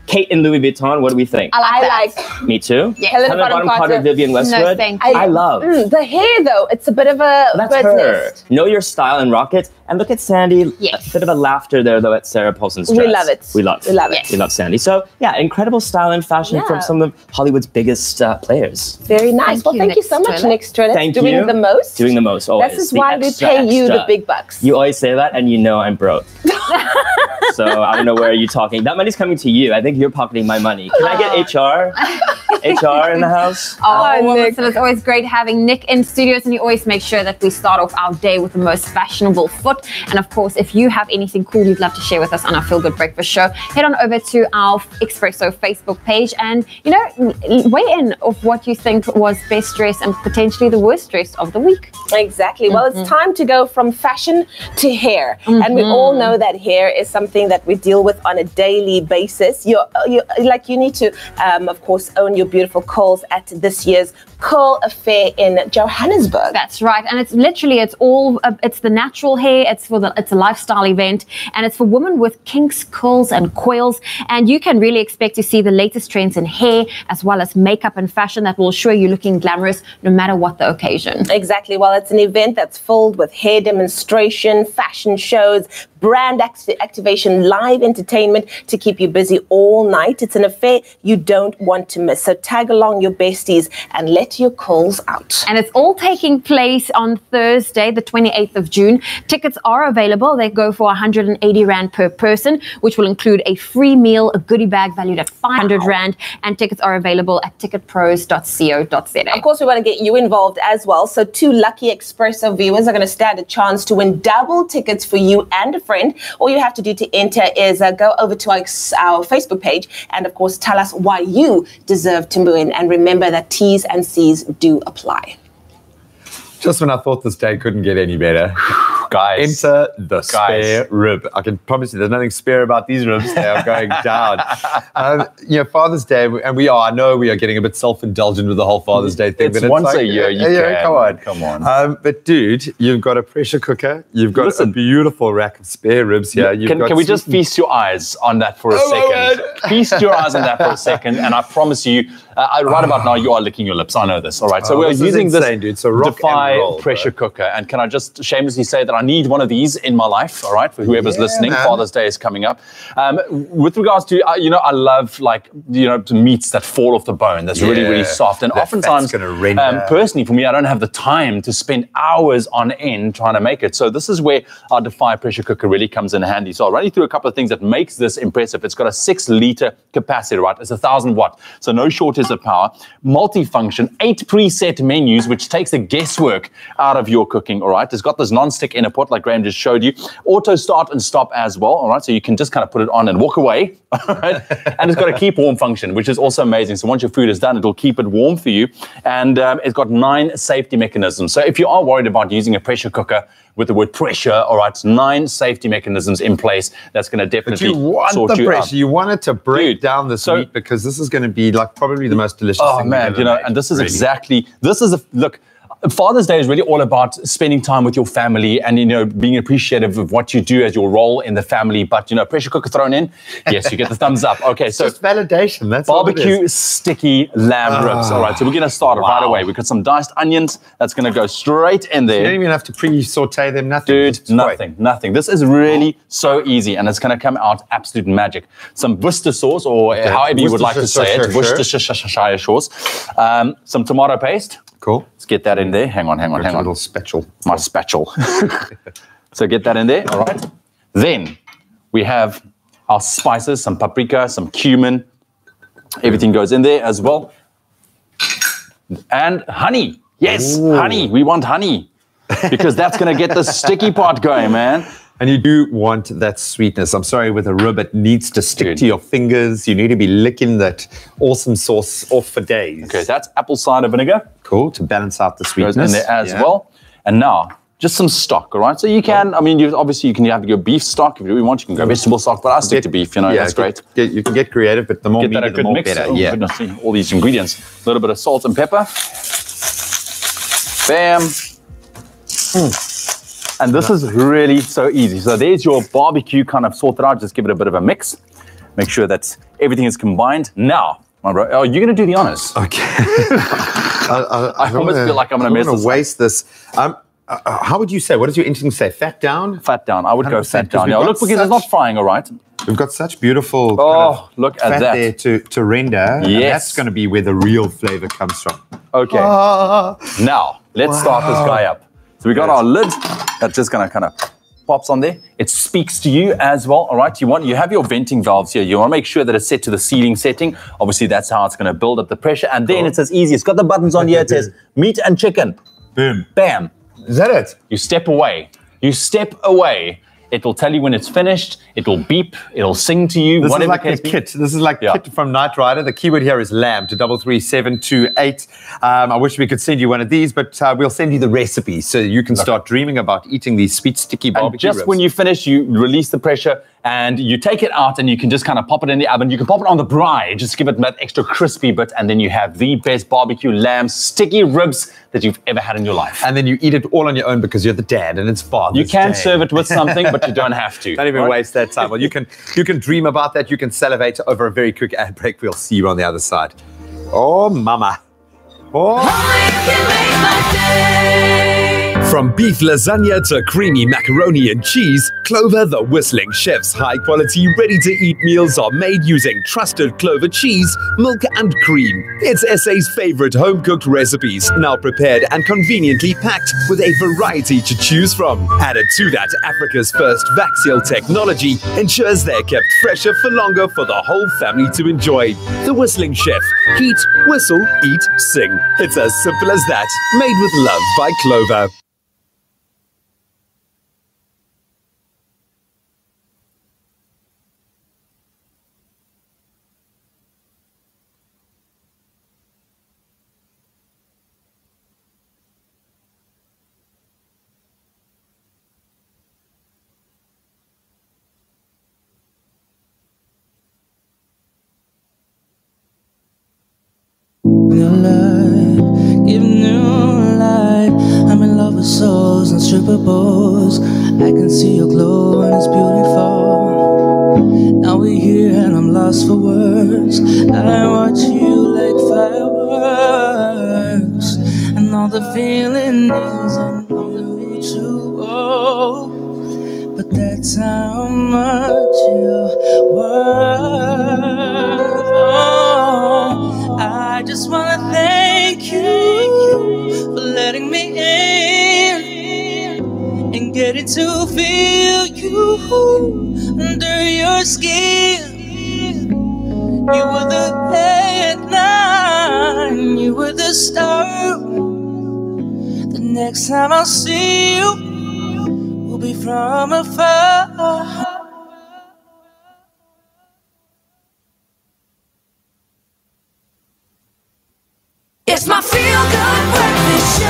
[SPEAKER 9] Kate and Louis Vuitton. What do we think?
[SPEAKER 4] I like.
[SPEAKER 9] Me too.
[SPEAKER 4] Yeah. Helena Bonham Carter.
[SPEAKER 9] Vivian Westwood. I love.
[SPEAKER 4] The hair though, it's a bit of a
[SPEAKER 9] That's
[SPEAKER 4] bird's
[SPEAKER 9] her.
[SPEAKER 4] nest.
[SPEAKER 9] Know your style and rock it. And look at Sandy. Yes. A bit of a laughter there, though, at Sarah Paulson's
[SPEAKER 4] We
[SPEAKER 9] dress.
[SPEAKER 4] love it.
[SPEAKER 9] We love.
[SPEAKER 4] We love it.
[SPEAKER 9] We love Sandy. So, yeah, incredible style and fashion
[SPEAKER 4] Yeah.
[SPEAKER 9] from some of Hollywood's biggest players.
[SPEAKER 4] Very nice. Thank you so much, Nick Strelitz.
[SPEAKER 9] Thank
[SPEAKER 4] Doing
[SPEAKER 9] you.
[SPEAKER 4] the most.
[SPEAKER 9] Doing the most, always.
[SPEAKER 4] This is
[SPEAKER 9] The
[SPEAKER 4] why we
[SPEAKER 9] extra,
[SPEAKER 4] pay you the
[SPEAKER 9] extra.
[SPEAKER 4] big bucks.
[SPEAKER 9] You always say that, and you know I'm broke. So, I don't know where you're talking. That money's coming to you. I think you're pocketing my money. Can I get HR? HR in the house?
[SPEAKER 5] Oh, well, so it's always great having Nick in studios, and he always makes sure that we start off our day with the most fashionable foot. And of course, if you have anything cool you'd love to share with us on our Feel Good Breakfast show, head on over to our Expresso Facebook page and, you know, weigh in of what you think was best dress and potentially the worst dress of the week.
[SPEAKER 4] Exactly. Well, it's time to go from fashion to hair. And we all know that hair is something that we deal with on a daily basis. You need to, of course, own your beautiful curls at this year's curl affair in Johannesburg.
[SPEAKER 5] That's right, and it's literally it's the natural hair. It's a lifestyle event, and it's for women with kinks, curls, and coils. And you can really expect to see the latest trends in hair as well as makeup and fashion that will assure you looking glamorous no matter what the occasion.
[SPEAKER 4] Exactly. Well, it's an event that's filled with hair demonstration, fashion shows, brand activation, live entertainment to keep you busy all night. It's an affair you don't want to miss. So tag along your besties and let your calls out.
[SPEAKER 5] And it's all taking place on Thursday, the 28th of June. Tickets are available. They go for 180 Rand per person, which will include a free meal, a goodie bag valued at 500 Rand, and tickets are available at ticketpros.co.za.
[SPEAKER 4] Of course, we want to get you involved as well. So 2 lucky Expresso viewers are going to stand a chance to win double tickets for you and a friend. All you have to do to enter is go over to our Facebook page and, of course, tell us why you deserve to win. And remember that T's and C's do apply.
[SPEAKER 2] Just when I thought this day couldn't get any better,
[SPEAKER 7] guys,
[SPEAKER 2] enter the spare rib. I can promise you there's nothing spare about these ribs. They are going down. Father's Day, and I know we are getting a bit self-indulgent with the whole Father's Day thing.
[SPEAKER 7] It's once a year. Come on.
[SPEAKER 2] But dude, you've got a pressure cooker. You've got a beautiful rack of spare ribs here.
[SPEAKER 7] Can we just feast your eyes on that for a second? Feast your eyes on that for a second, and I promise you, right about now, you are licking your lips. I know this. All right. So we're using this Defy pressure cooker, and can I just shamelessly say that I need one of these in my life, all right, for whoever's listening. Man. Father's Day is coming up. With regards to, I love meats that fall off the bone, that's really, really soft. And oftentimes, personally, for me, I don't have the time to spend hours on end trying to make it. So this is where our Defy pressure cooker really comes in handy. So I'll run you through a couple of things that makes this impressive. It's got a 6-liter capacity, right? It's 1,000 watt. So no shortage of power. Multifunction, 8 preset menus, which takes the guesswork out of your cooking, all right? It's got this non-stick inner pot like Graham just showed you. Auto start and stop as well, all right? So you can just kind of put it on and walk away, all right? And it's got a keep warm function, which is also amazing. So once your food is done, it'll keep it warm for you. And it's got 9 safety mechanisms. So if you are worried about using a pressure cooker with the word pressure, all right, 9 safety mechanisms in place that's going to definitely
[SPEAKER 2] sort you out. But you want the pressure. You want it to break down this meat because this is going to be like probably the most delicious thing.
[SPEAKER 7] Oh man, and this is exactly, look, Father's Day is really all about spending time with your family and, being appreciative of what you do as your role in the family. But, pressure cooker thrown in, yes, you get the thumbs up. Okay, so
[SPEAKER 2] just validation. That's
[SPEAKER 7] barbecue sticky lamb ribs. All right, so we're going to start right away. We've got some diced onions that's going to go straight in there.
[SPEAKER 2] So you don't even have to pre-saute them, nothing.
[SPEAKER 7] Dude, nothing. This is really so easy, and it's going to come out absolute magic. Some Worcester sauce, or however you would like to say it, Worcestershire sauce. Some tomato paste.
[SPEAKER 2] Cool.
[SPEAKER 7] Let's get that in there. Hang on.
[SPEAKER 2] A little spatula.
[SPEAKER 7] My spatula. So get that in there, all right? Then we have our spices, some paprika, some cumin. Everything goes in there as well. And honey. Yes, honey. We want honey because that's going to get the sticky part going, man.
[SPEAKER 2] And you do want that sweetness. I'm sorry, with a rib, it needs to stick to your fingers. You need to be licking that awesome sauce off for days.
[SPEAKER 7] Okay, that's apple cider vinegar.
[SPEAKER 2] Cool, to balance out the sweetness.
[SPEAKER 7] Goes in there as well. And now, just some stock, all right? So you can, you can have your beef stock. If you really want, you can go vegetable stock, but I stick to beef, that's great.
[SPEAKER 2] You can get creative, but the more meat, the more better.
[SPEAKER 7] Yeah. Goodness, all these ingredients. A little bit of salt and pepper. Bam. And this is really so easy. So there's your barbecue kind of sorted out. Just give it a bit of a mix. Make sure that everything is combined. Now, my bro, you're going to do the honors.
[SPEAKER 2] Okay.
[SPEAKER 7] I almost feel like I'm going to mess this
[SPEAKER 2] waste this. How would you say? What does your instinct say? Fat down?
[SPEAKER 7] Fat down. I would go fat down. Yeah, look, because it's not frying, all right?
[SPEAKER 2] We've got such beautiful
[SPEAKER 7] look at
[SPEAKER 2] fat
[SPEAKER 7] that.
[SPEAKER 2] there to render.
[SPEAKER 7] Yes.
[SPEAKER 2] And that's going to be where the real flavor comes from.
[SPEAKER 7] Okay. Now, let's start this guy up. So we got our lid that's just going to kind of pops on there. It speaks to you as well, all right? You have your venting valves here. You want to make sure that it's set to the ceiling setting. Obviously, that's how it's going to build up the pressure. And then it's as easy. It's got the buttons on here. It says meat and chicken.
[SPEAKER 2] Boom.
[SPEAKER 7] Bam.
[SPEAKER 2] Is that it?
[SPEAKER 7] You step away. It will tell you when it's finished. It will beep. It'll sing to you.
[SPEAKER 2] This is
[SPEAKER 7] whatever
[SPEAKER 2] like a kit. This is like kit from Knight Rider. The keyword here is lamb to 33728. I wish we could send you one of these, but we'll send you the recipe so you can start dreaming about eating these sweet, sticky barbecue
[SPEAKER 7] ribs.
[SPEAKER 2] Just
[SPEAKER 7] when you finish, you release the pressure and you take it out and you can just kind of pop it in the oven. You can pop it on the braai, just give it that extra crispy bit, and then you have the best barbecue lamb sticky ribs that you've ever had in your life.
[SPEAKER 2] And then you eat it all on your own because you're the dad and it's Father's
[SPEAKER 7] You can
[SPEAKER 2] Day.
[SPEAKER 7] serve it with something, but you don't have to.
[SPEAKER 2] Don't even waste that time. Well, you can dream about that. You can salivate over a very quick ad break. We'll see you on the other side. Oh, mama. Oh.
[SPEAKER 26] From beef lasagna to creamy macaroni and cheese, Clover the Whistling Chef's high-quality, ready-to-eat meals are made using trusted Clover cheese, milk and cream. It's SA's favorite home-cooked recipes, now prepared and conveniently packed with a variety to choose from. Added to that, Africa's first Vaxseal technology ensures they're kept fresher for longer for the whole family to enjoy. The Whistling Chef. Heat, whistle, eat, sing. It's as simple as that. Made with love by Clover.
[SPEAKER 11] Give new life. I'm in love with souls and stripper balls. I can see your glow and it's beautiful. Now we're here and I'm lost for words. I watch you like fireworks, and all the feeling is unusual. But that's how much you're worth. Oh, I just wanna thank you for letting me in and getting to feel you under your skin. You were the headline, you were the star. The next time I'll see you will be from afar.
[SPEAKER 5] It's my Feel Good Breakfast Show.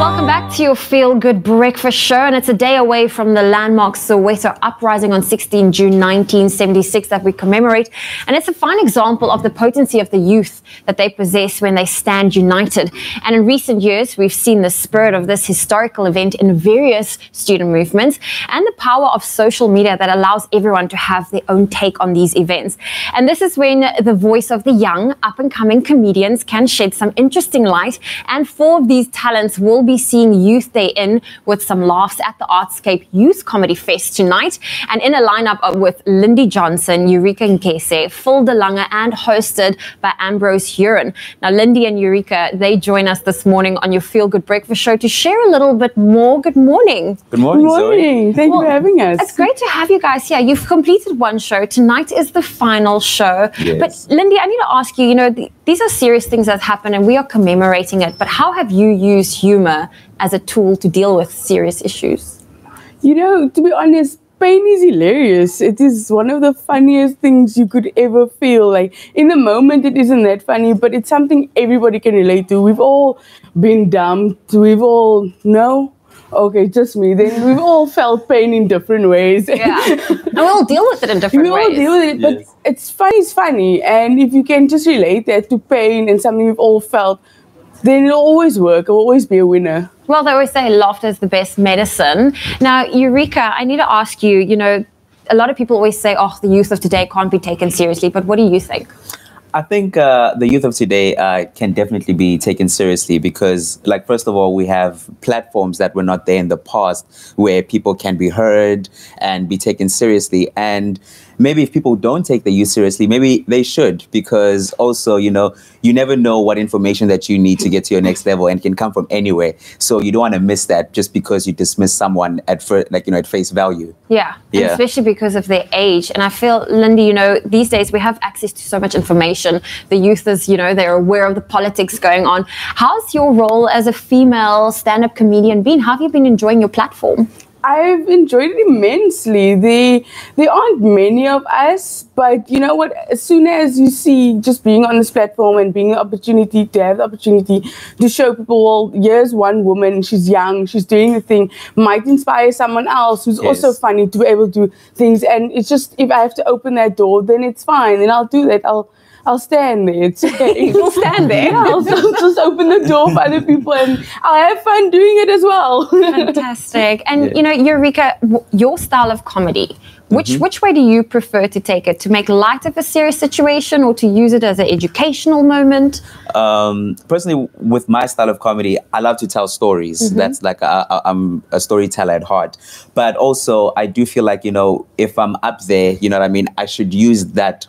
[SPEAKER 5] Welcome back to your Feel Good Breakfast Show, and it's a day away from the landmark Soweto uprising on 16 June 1976 that we commemorate, and it's a fine example of the potency of the youth that they possess when they stand united. And in recent years, we've seen the spirit of this historical event in various student movements and the power of social media that allows everyone to have their own take on these events. And this is when the voice of the young, up-and-coming comedians can shed some interesting light, and 4 of these talents will be seeing Youth Day in with some laughs at the Artscape Youth Comedy Fest tonight, and in a lineup with Lindy Johnson, Eureka Nkese, Phil DeLange, and hosted by Ambrose Huron. Now, Lindy and Eureka, they join us this morning on your Feel Good Breakfast Show to share a little bit more. Good morning.
[SPEAKER 12] Good morning, Zoe.
[SPEAKER 25] Thank you for having us.
[SPEAKER 5] It's great to have you guys here. You've completed one show. Tonight is the final show.
[SPEAKER 12] Yes.
[SPEAKER 5] But Lindy, I need to ask you, these are serious things that happen and we are commemorating it, but how have you used humor as a tool to deal with serious issues?
[SPEAKER 13] To be honest, pain is hilarious. It is one of the funniest things you could ever feel. Like, in the moment, it isn't that funny, but it's something everybody can relate to. We've all been dumped. We've all, no? Okay, just me. Then we've all felt pain in different ways.
[SPEAKER 5] Yeah. And we all deal with it in different ways.
[SPEAKER 13] We all deal with it, but it's funny. And if you can just relate that to pain and something we've all felt, then it'll always work. It'll always be a winner.
[SPEAKER 5] Well, they always say laughter is the best medicine. Now, Eureka, I need to ask you, a lot of people always say, the youth of today can't be taken seriously. But what do you think?
[SPEAKER 9] I think the youth of today can definitely be taken seriously because, first of all, we have platforms that were not there in the past where people can be heard and be taken seriously. And maybe if people don't take the youth seriously, maybe they should, because also, you never know what information that you need to get to your next level and can come from anywhere. So you don't want to miss that just because you dismiss someone at face value.
[SPEAKER 5] Yeah, and especially because of their age. And I feel, Lindy, these days we have access to so much information. The youth is, they're aware of the politics going on. How's your role as a female stand-up comedian been? How have you been enjoying your platform?
[SPEAKER 13] I've enjoyed it immensely. There aren't many of us, but you know what? As soon as you see just being on this platform and being an opportunity to have the opportunity to show people, well, here's one woman, she's young, she's doing the thing, might inspire someone else who's also funny to be able to do things. And it's just, if I have to open that door, then it's fine. Then I'll do that. I'll stand there. It's okay.
[SPEAKER 4] You'll stand there.
[SPEAKER 13] Yeah, I'll just open the door for other people and I'll have fun doing it as well.
[SPEAKER 5] Fantastic. And, you know, Eureka, your style of comedy, which way do you prefer to take it? To make light of a serious situation or to use it as an educational moment?
[SPEAKER 6] Personally, with my style of comedy, I love to tell stories. That's like, I'm a storyteller at heart. But also, I do feel like, you know, if I'm up there, you know what I mean, I should use that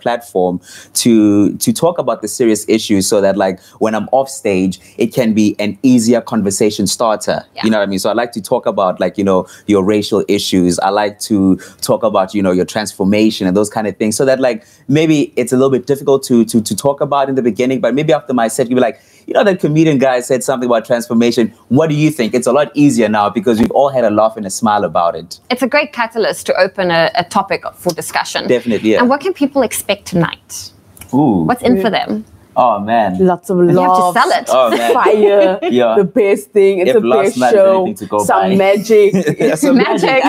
[SPEAKER 6] platform to talk about the serious issues so that, like, when I'm off stage, it can be an easier conversation starter. You know what I mean? So I like to talk about, like, you know, your racial issues. I like to talk about, you know, your transformation and those kind of things, so that, like, maybe it's a little bit difficult to talk about in the beginning, but maybe after my set, you'll be like, you know, that comedian guy said something about transformation. What do you think? It's a lot easier now because we've all had a laugh and a smile about it.
[SPEAKER 5] It's a great catalyst to open a topic for discussion.
[SPEAKER 6] Definitely, yeah.
[SPEAKER 5] And what can people expect tonight?
[SPEAKER 6] Ooh.
[SPEAKER 5] What's in for them?
[SPEAKER 6] Oh, man.
[SPEAKER 13] Lots of love.
[SPEAKER 5] You have to sell it.
[SPEAKER 6] Oh, man.
[SPEAKER 13] Fire.
[SPEAKER 6] Yeah.
[SPEAKER 13] The best thing. It's
[SPEAKER 6] If
[SPEAKER 13] the
[SPEAKER 6] last
[SPEAKER 13] best
[SPEAKER 6] night is
[SPEAKER 13] show.
[SPEAKER 6] anything to go
[SPEAKER 13] Some
[SPEAKER 6] by.
[SPEAKER 13] magic.
[SPEAKER 6] Some magic.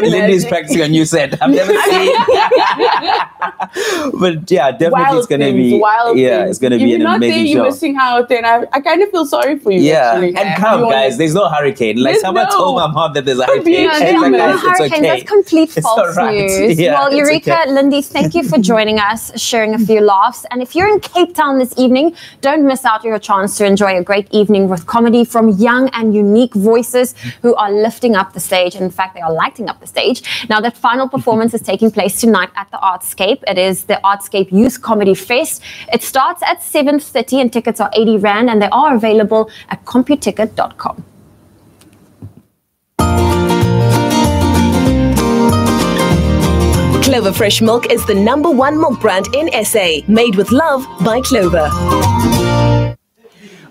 [SPEAKER 6] Lindy's practicing a new set. I've never seen. But yeah, definitely it's going to be. It's going to be an amazing show.
[SPEAKER 13] If you're not there, you're missing out. Then I kind of feel sorry for you.
[SPEAKER 6] Yeah,
[SPEAKER 13] actually.
[SPEAKER 6] and come, guys. There's no hurricane. Like, someone told my mom that there's a hurricane.
[SPEAKER 5] Yeah, there are no hurricanes. That's complete false news.
[SPEAKER 6] Yeah,
[SPEAKER 5] well,
[SPEAKER 6] it's
[SPEAKER 5] Eureka,
[SPEAKER 6] okay.
[SPEAKER 5] Lindy, thank you for joining us, sharing a few laughs. And if you're in Cape Town this evening, don't miss out your chance to enjoy a great evening with comedy from young and unique voices who are lifting up the stage. And in fact, they are lighting up the stage. Now, that final performance is taking place tonight at the Artscape. It is the Artscape Youth Comedy Fest. It starts at 7:30 and tickets are 80 Rand and they are available at computicket.com.
[SPEAKER 15] Clover Fresh Milk is the #1 milk brand in SA, made with love by Clover.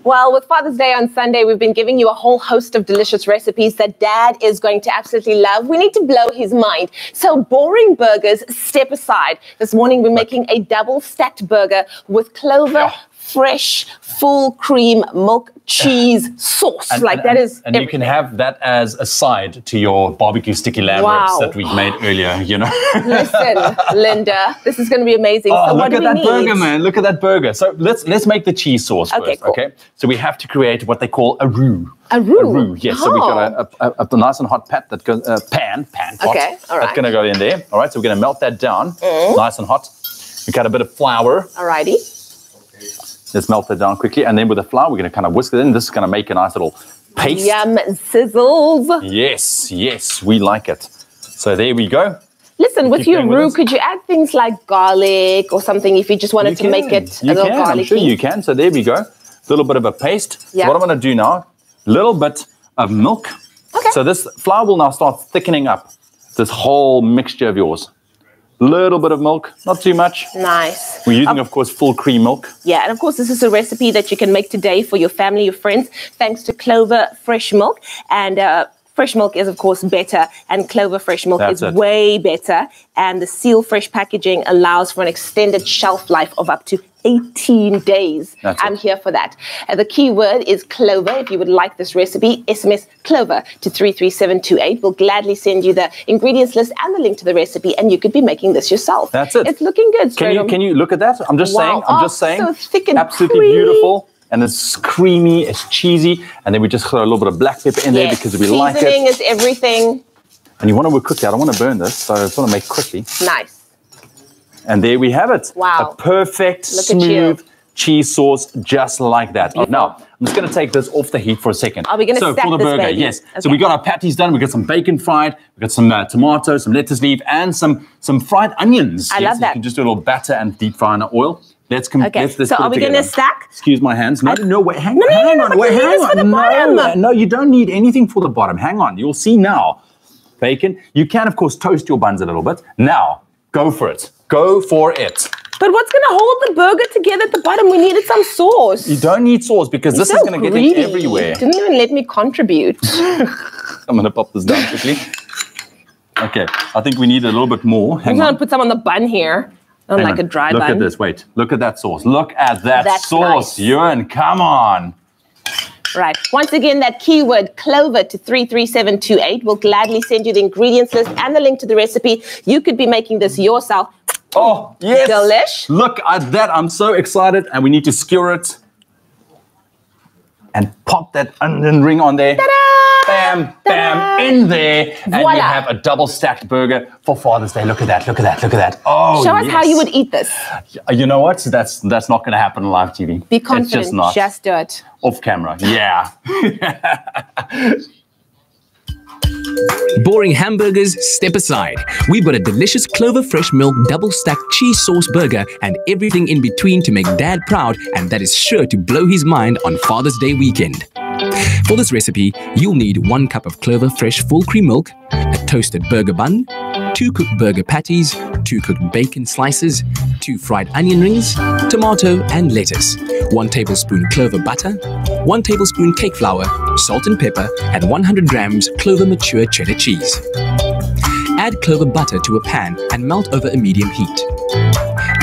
[SPEAKER 4] Well, with Father's Day on Sunday, we've been giving you a whole host of delicious recipes that Dad is going to absolutely love. We need to blow his mind. So boring burgers, step aside. This morning, we're making a double stacked burger with Clover Fresh full cream milk cheese sauce.
[SPEAKER 7] And you can have that as a side to your barbecue sticky lamb wraps that we made earlier, you know.
[SPEAKER 4] Listen, Linda, this is going to be amazing.
[SPEAKER 7] Oh,
[SPEAKER 4] so
[SPEAKER 7] look
[SPEAKER 4] what do
[SPEAKER 7] at
[SPEAKER 4] we
[SPEAKER 7] that
[SPEAKER 4] need?
[SPEAKER 7] burger, man. Look at that burger. So let's make the cheese sauce
[SPEAKER 4] Okay,
[SPEAKER 7] first,
[SPEAKER 4] cool.
[SPEAKER 7] okay? So we have to create what they call a roux.
[SPEAKER 4] A roux?
[SPEAKER 7] A roux, yes. So we've got a nice and hot pot that goes, pan pot.
[SPEAKER 4] Okay, all right.
[SPEAKER 7] That's going to go in there. All right, so we're going to melt that down, nice and hot. We got a bit of flour.
[SPEAKER 4] Alrighty.
[SPEAKER 7] Let's melt that down quickly. And then with the flour, we're going to kind of whisk it in. This is going to make a nice little paste.
[SPEAKER 4] Yum sizzles.
[SPEAKER 7] Yes, we like it. So there we go.
[SPEAKER 4] Listen, with
[SPEAKER 7] Keep
[SPEAKER 4] your
[SPEAKER 7] going with
[SPEAKER 4] roux,
[SPEAKER 7] us.
[SPEAKER 4] could you add things like garlic or something if you just wanted to make it a little garlicky?
[SPEAKER 7] I'm sure you can. So there we go. A little bit of a paste.
[SPEAKER 4] Yeah.
[SPEAKER 7] So what I'm going to do now, a little bit of milk.
[SPEAKER 4] Okay.
[SPEAKER 7] So this flour will now start thickening up this whole mixture of yours. Little bit of milk, not too much.
[SPEAKER 4] Nice.
[SPEAKER 7] We're using, of course, full cream milk.
[SPEAKER 4] Yeah, and of course, this is a recipe that you can make today for your family, your friends, thanks to Clover Fresh Milk. And fresh milk is, of course, better, and Clover Fresh Milk
[SPEAKER 7] That's
[SPEAKER 4] is
[SPEAKER 7] it.
[SPEAKER 4] way better. And the Seal Fresh packaging allows for an extended shelf life of up to 18 days.
[SPEAKER 7] That's
[SPEAKER 4] I'm here for that. The key word is Clover. If you would like this recipe, SMS Clover to 33728. We'll gladly send you the ingredients list and the link to the recipe, and you could be making this yourself.
[SPEAKER 7] That's it.
[SPEAKER 4] It's looking good.
[SPEAKER 7] Can you look at that? I'm just
[SPEAKER 4] Wow.
[SPEAKER 7] saying.
[SPEAKER 4] So thick and
[SPEAKER 7] absolutely
[SPEAKER 4] creamy.
[SPEAKER 7] beautiful. And it's creamy, it's cheesy. And then we just throw a little bit of black pepper in there because we like
[SPEAKER 4] Seasoning
[SPEAKER 7] it.
[SPEAKER 4] is everything.
[SPEAKER 7] And you want to work quickly. I don't want to burn this, so I just want to make quickly.
[SPEAKER 4] Nice.
[SPEAKER 7] And there we have it.
[SPEAKER 4] Wow.
[SPEAKER 7] A perfect,
[SPEAKER 4] Look at you.
[SPEAKER 7] smooth cheese sauce, just like that. Now, I'm just going to take this off the heat for a second.
[SPEAKER 4] Are we gonna
[SPEAKER 7] So
[SPEAKER 4] stack
[SPEAKER 7] for the
[SPEAKER 4] this
[SPEAKER 7] burger,
[SPEAKER 4] baby?
[SPEAKER 7] yes. So
[SPEAKER 4] Okay.
[SPEAKER 7] we got our patties done. We got some bacon fried. We got some tomato, some lettuce leaf, and some fried onions.
[SPEAKER 4] I love
[SPEAKER 7] You
[SPEAKER 4] that.
[SPEAKER 7] can just do a little batter and deep fry in the oil. Let's
[SPEAKER 4] Okay,
[SPEAKER 7] let's
[SPEAKER 4] so
[SPEAKER 7] put
[SPEAKER 4] are
[SPEAKER 7] it
[SPEAKER 4] we going
[SPEAKER 7] together.
[SPEAKER 4] to stack?
[SPEAKER 7] Excuse my hands. No, wait, hang
[SPEAKER 4] No,
[SPEAKER 7] on.
[SPEAKER 4] but
[SPEAKER 7] Wait,
[SPEAKER 4] you need
[SPEAKER 7] hang
[SPEAKER 4] this for the
[SPEAKER 7] on.
[SPEAKER 4] bottom.
[SPEAKER 7] No, you don't need anything for the bottom. Hang on. You'll see now. Bacon. You can, of course, toast your buns a little bit. Now, go for it. Go for it.
[SPEAKER 4] But what's going to hold the burger together at the bottom? We needed some sauce.
[SPEAKER 7] You don't need sauce because this
[SPEAKER 4] You're
[SPEAKER 7] is
[SPEAKER 4] so
[SPEAKER 7] going to get
[SPEAKER 4] greedy.
[SPEAKER 7] it everywhere.
[SPEAKER 4] Didn't even let me contribute.
[SPEAKER 7] I'm going to pop this down quickly. Okay, I think we need a little bit more.
[SPEAKER 4] I'm going to put some on the bun here. On like a dry bun.
[SPEAKER 7] Look at this. Wait. Look at that sauce. Look at that sauce, Ewan. Come on.
[SPEAKER 4] Right. Once again, that keyword Clover to 33728 will gladly send you the ingredients list and the link to the recipe. You could be making this yourself.
[SPEAKER 7] Oh, yes.
[SPEAKER 4] Delish.
[SPEAKER 7] Look at that. I'm so excited. And we need to skewer it. And pop that onion ring on there.
[SPEAKER 4] Ta-da!
[SPEAKER 7] Bam, bam, in there. And
[SPEAKER 4] Voila.
[SPEAKER 7] you have a double stacked burger for Father's Day. Look at that, look at that, look at that. Oh,
[SPEAKER 4] Show us how you would eat this.
[SPEAKER 7] You know what? That's not going to happen on live TV.
[SPEAKER 4] Be confident.
[SPEAKER 7] It's just not.
[SPEAKER 4] Just do it.
[SPEAKER 7] Off camera, yeah.
[SPEAKER 12] Boring hamburgers, step aside. We've got a delicious Clover Fresh Milk double stacked cheese sauce burger and everything in between to make Dad proud, and that is sure to blow his mind on Father's Day weekend. For this recipe, you'll need 1 cup of Clover Fresh full cream milk, a toasted burger bun, 2 cooked burger patties, 2 cooked bacon slices, 2 fried onion rings, tomato and lettuce, 1 tablespoon Clover butter, 1 tablespoon cake flour, salt and pepper, and 100 grams Clover mature cheddar cheese. Add Clover butter to a pan and melt over a medium heat.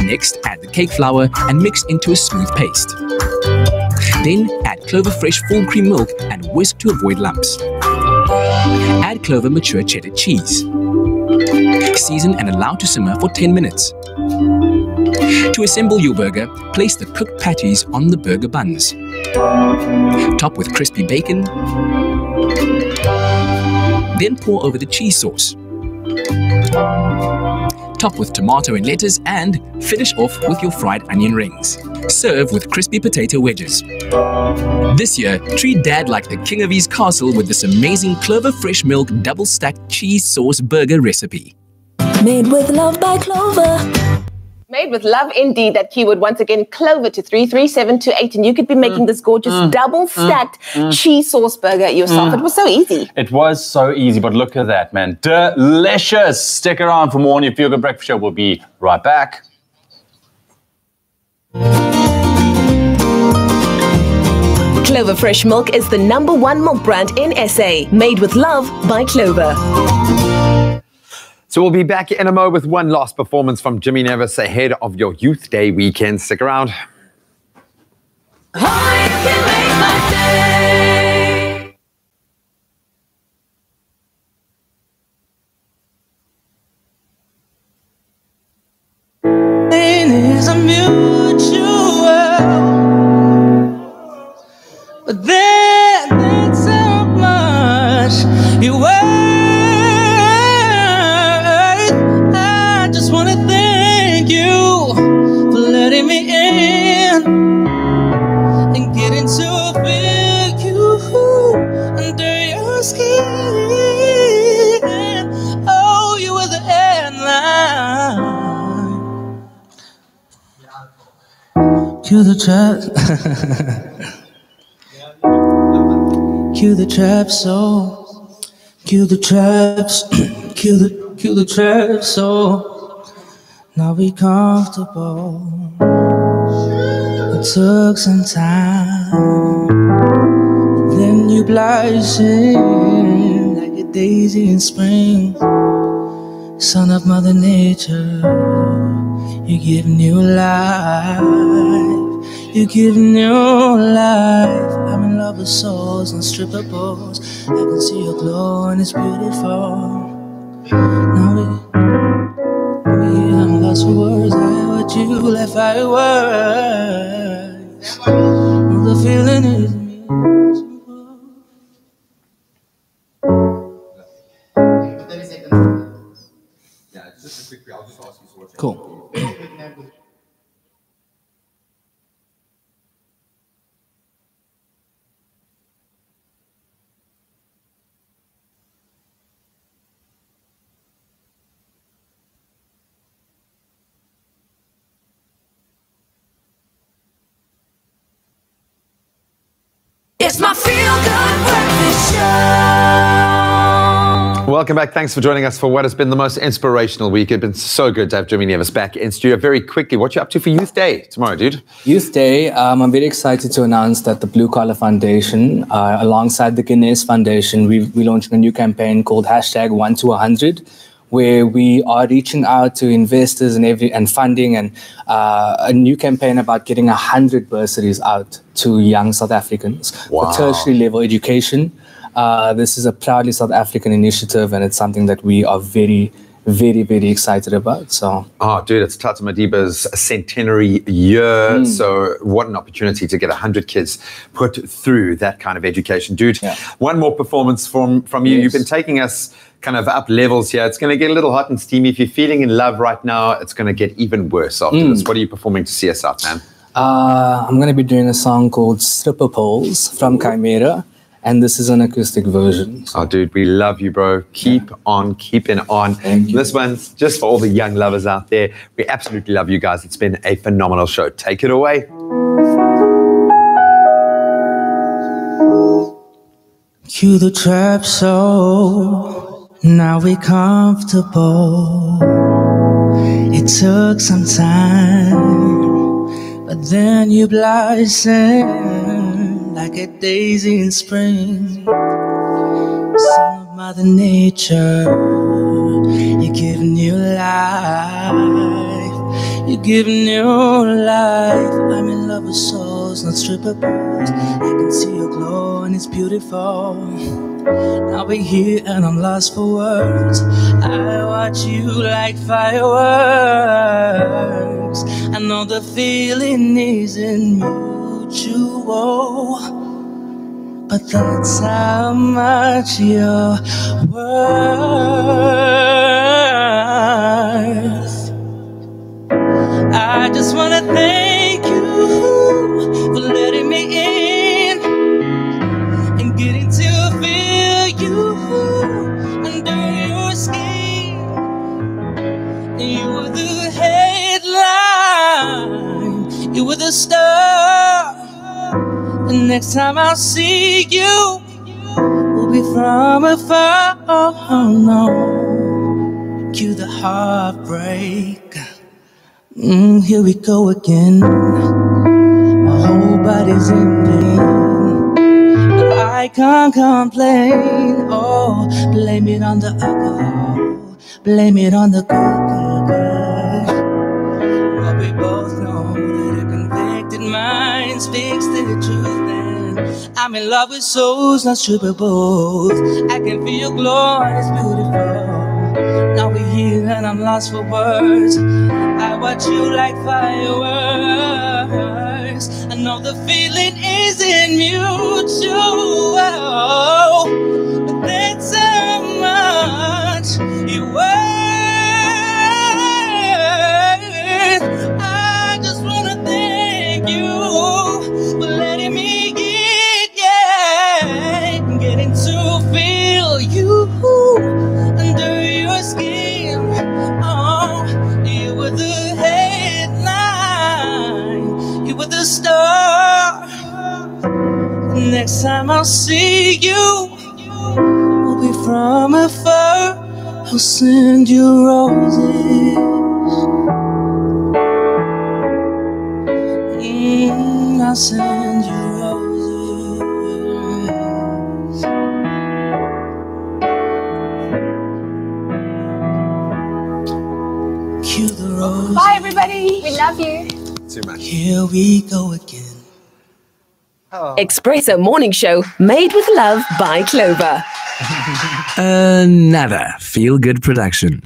[SPEAKER 12] Next, add the cake flour and mix into a smooth paste. Then add Clover Fresh full cream milk and whisk to avoid lumps. Add Clover mature cheddar cheese. Season and allow to simmer for 10 minutes. To assemble your burger, place the cooked patties on the burger buns. Top with crispy bacon. Then pour over the cheese sauce. Top with tomato and lettuce and finish off with your fried onion rings. Serve with crispy potato wedges. This year, treat Dad like the king of his castle with this amazing Clover Fresh Milk double stacked cheese sauce burger recipe.
[SPEAKER 15] Made with love by Clover.
[SPEAKER 4] Made with love indeed. That keyword once again, Clover to 33728, and you could be making this gorgeous double stacked cheese sauce burger yourself. It was so easy.
[SPEAKER 7] It was so easy, but look at that, man. Delicious. Stick around for more on your Feel Good Breakfast Show. We'll be right back.
[SPEAKER 15] Clover Fresh Milk is the #1 milk brand in SA. Made with love by Clover.
[SPEAKER 2] So we'll be back in a mo with one last performance from Jimmy Nevis ahead of your Youth Day weekend. Stick around.
[SPEAKER 11] Is a mutual, but that's how much you worth. I just want to thank you for letting me in and getting to feel you under your skin. Oh, you were the headline. Cue the trap. Cue the trap so. Cue the traps. Cue the trap so. Now we comfortable. It took some time. But then you blossom like a daisy in spring. Son of Mother Nature, you give new life. You give new life. I'm in love with souls and stripper balls. I can see your glow and it's beautiful. Now I'm lost for words. I heard you like fireworks. The feeling is cool.
[SPEAKER 15] It's my Feel Good Breakfast Show.
[SPEAKER 2] Welcome back. Thanks for joining us for what has been the most inspirational week. It's been so good to have Jimmy Nevis back in studio. Very quickly, what you up to for Youth Day tomorrow, dude?
[SPEAKER 14] Youth Day, I'm very excited to announce that the Blue Collar Foundation, alongside the Guinness Foundation, we're launching a new campaign called #1to100, where we are reaching out to investors and funding, and a new campaign about getting 100 bursaries out to young South Africans for tertiary level education. This is a proudly South African initiative, and it's something that we are very, very, very excited about. So,
[SPEAKER 2] dude, it's Tata Madiba's centenary year. So what an opportunity to get 100 kids put through that kind of education. Dude, one more performance from you. You've been taking us kind of up levels here. It's going to get a little hot and steamy. If you're feeling in love right now, it's going to get even worse after this. What are you performing to see us out, man?
[SPEAKER 14] I'm going to be doing a song called Stripper Poles from Chimera. And this is an acoustic version.
[SPEAKER 2] Oh, dude, we love you, bro. Keep on keeping on. This one's just for all the young lovers out there. We absolutely love you guys. It's been a phenomenal show. Take it away.
[SPEAKER 11] Cue the trap soul. Now we're comfortable. It took some time, but then you blossomed like a daisy in spring. Son of Mother Nature, you give new life. You give new life. I'm in love with souls, not stripper poles. I can see your glow and it's beautiful. Now we're here and I'm lost for words. I watch you like fireworks. I know the feeling isn't mutual, but that's how much you're worth. I just wanna thank you for letting me in and getting to feel you under your skin. You were the headline, you were the star. The next time I'll see you, we'll be from afar. Oh no, cue the heartbreak. Here we go again. My whole body's in pain, but I can't complain. Oh, blame it on the alcohol, blame it on the good. But we both know that a convicted mind speaks the truth. And I'm in love with souls, not stripper poles. I can feel your glow and it's beautiful. Now we're here and I'm lost for words. I watch you like fireworks. I know the feeling isn't mutual, but that's how much you worth. I just wanna thank you for letting me getting to feel you under your skin. Oh, you were the headline, you were the star. Next time I'll see you, we'll be from afar. I'll send you roses. I'll send you roses.
[SPEAKER 5] Bye, everybody. We love you.
[SPEAKER 2] Too much.
[SPEAKER 11] Here we go again.
[SPEAKER 15] Expresso Morning Show, made with love by Clover.
[SPEAKER 12] Another feel-good production.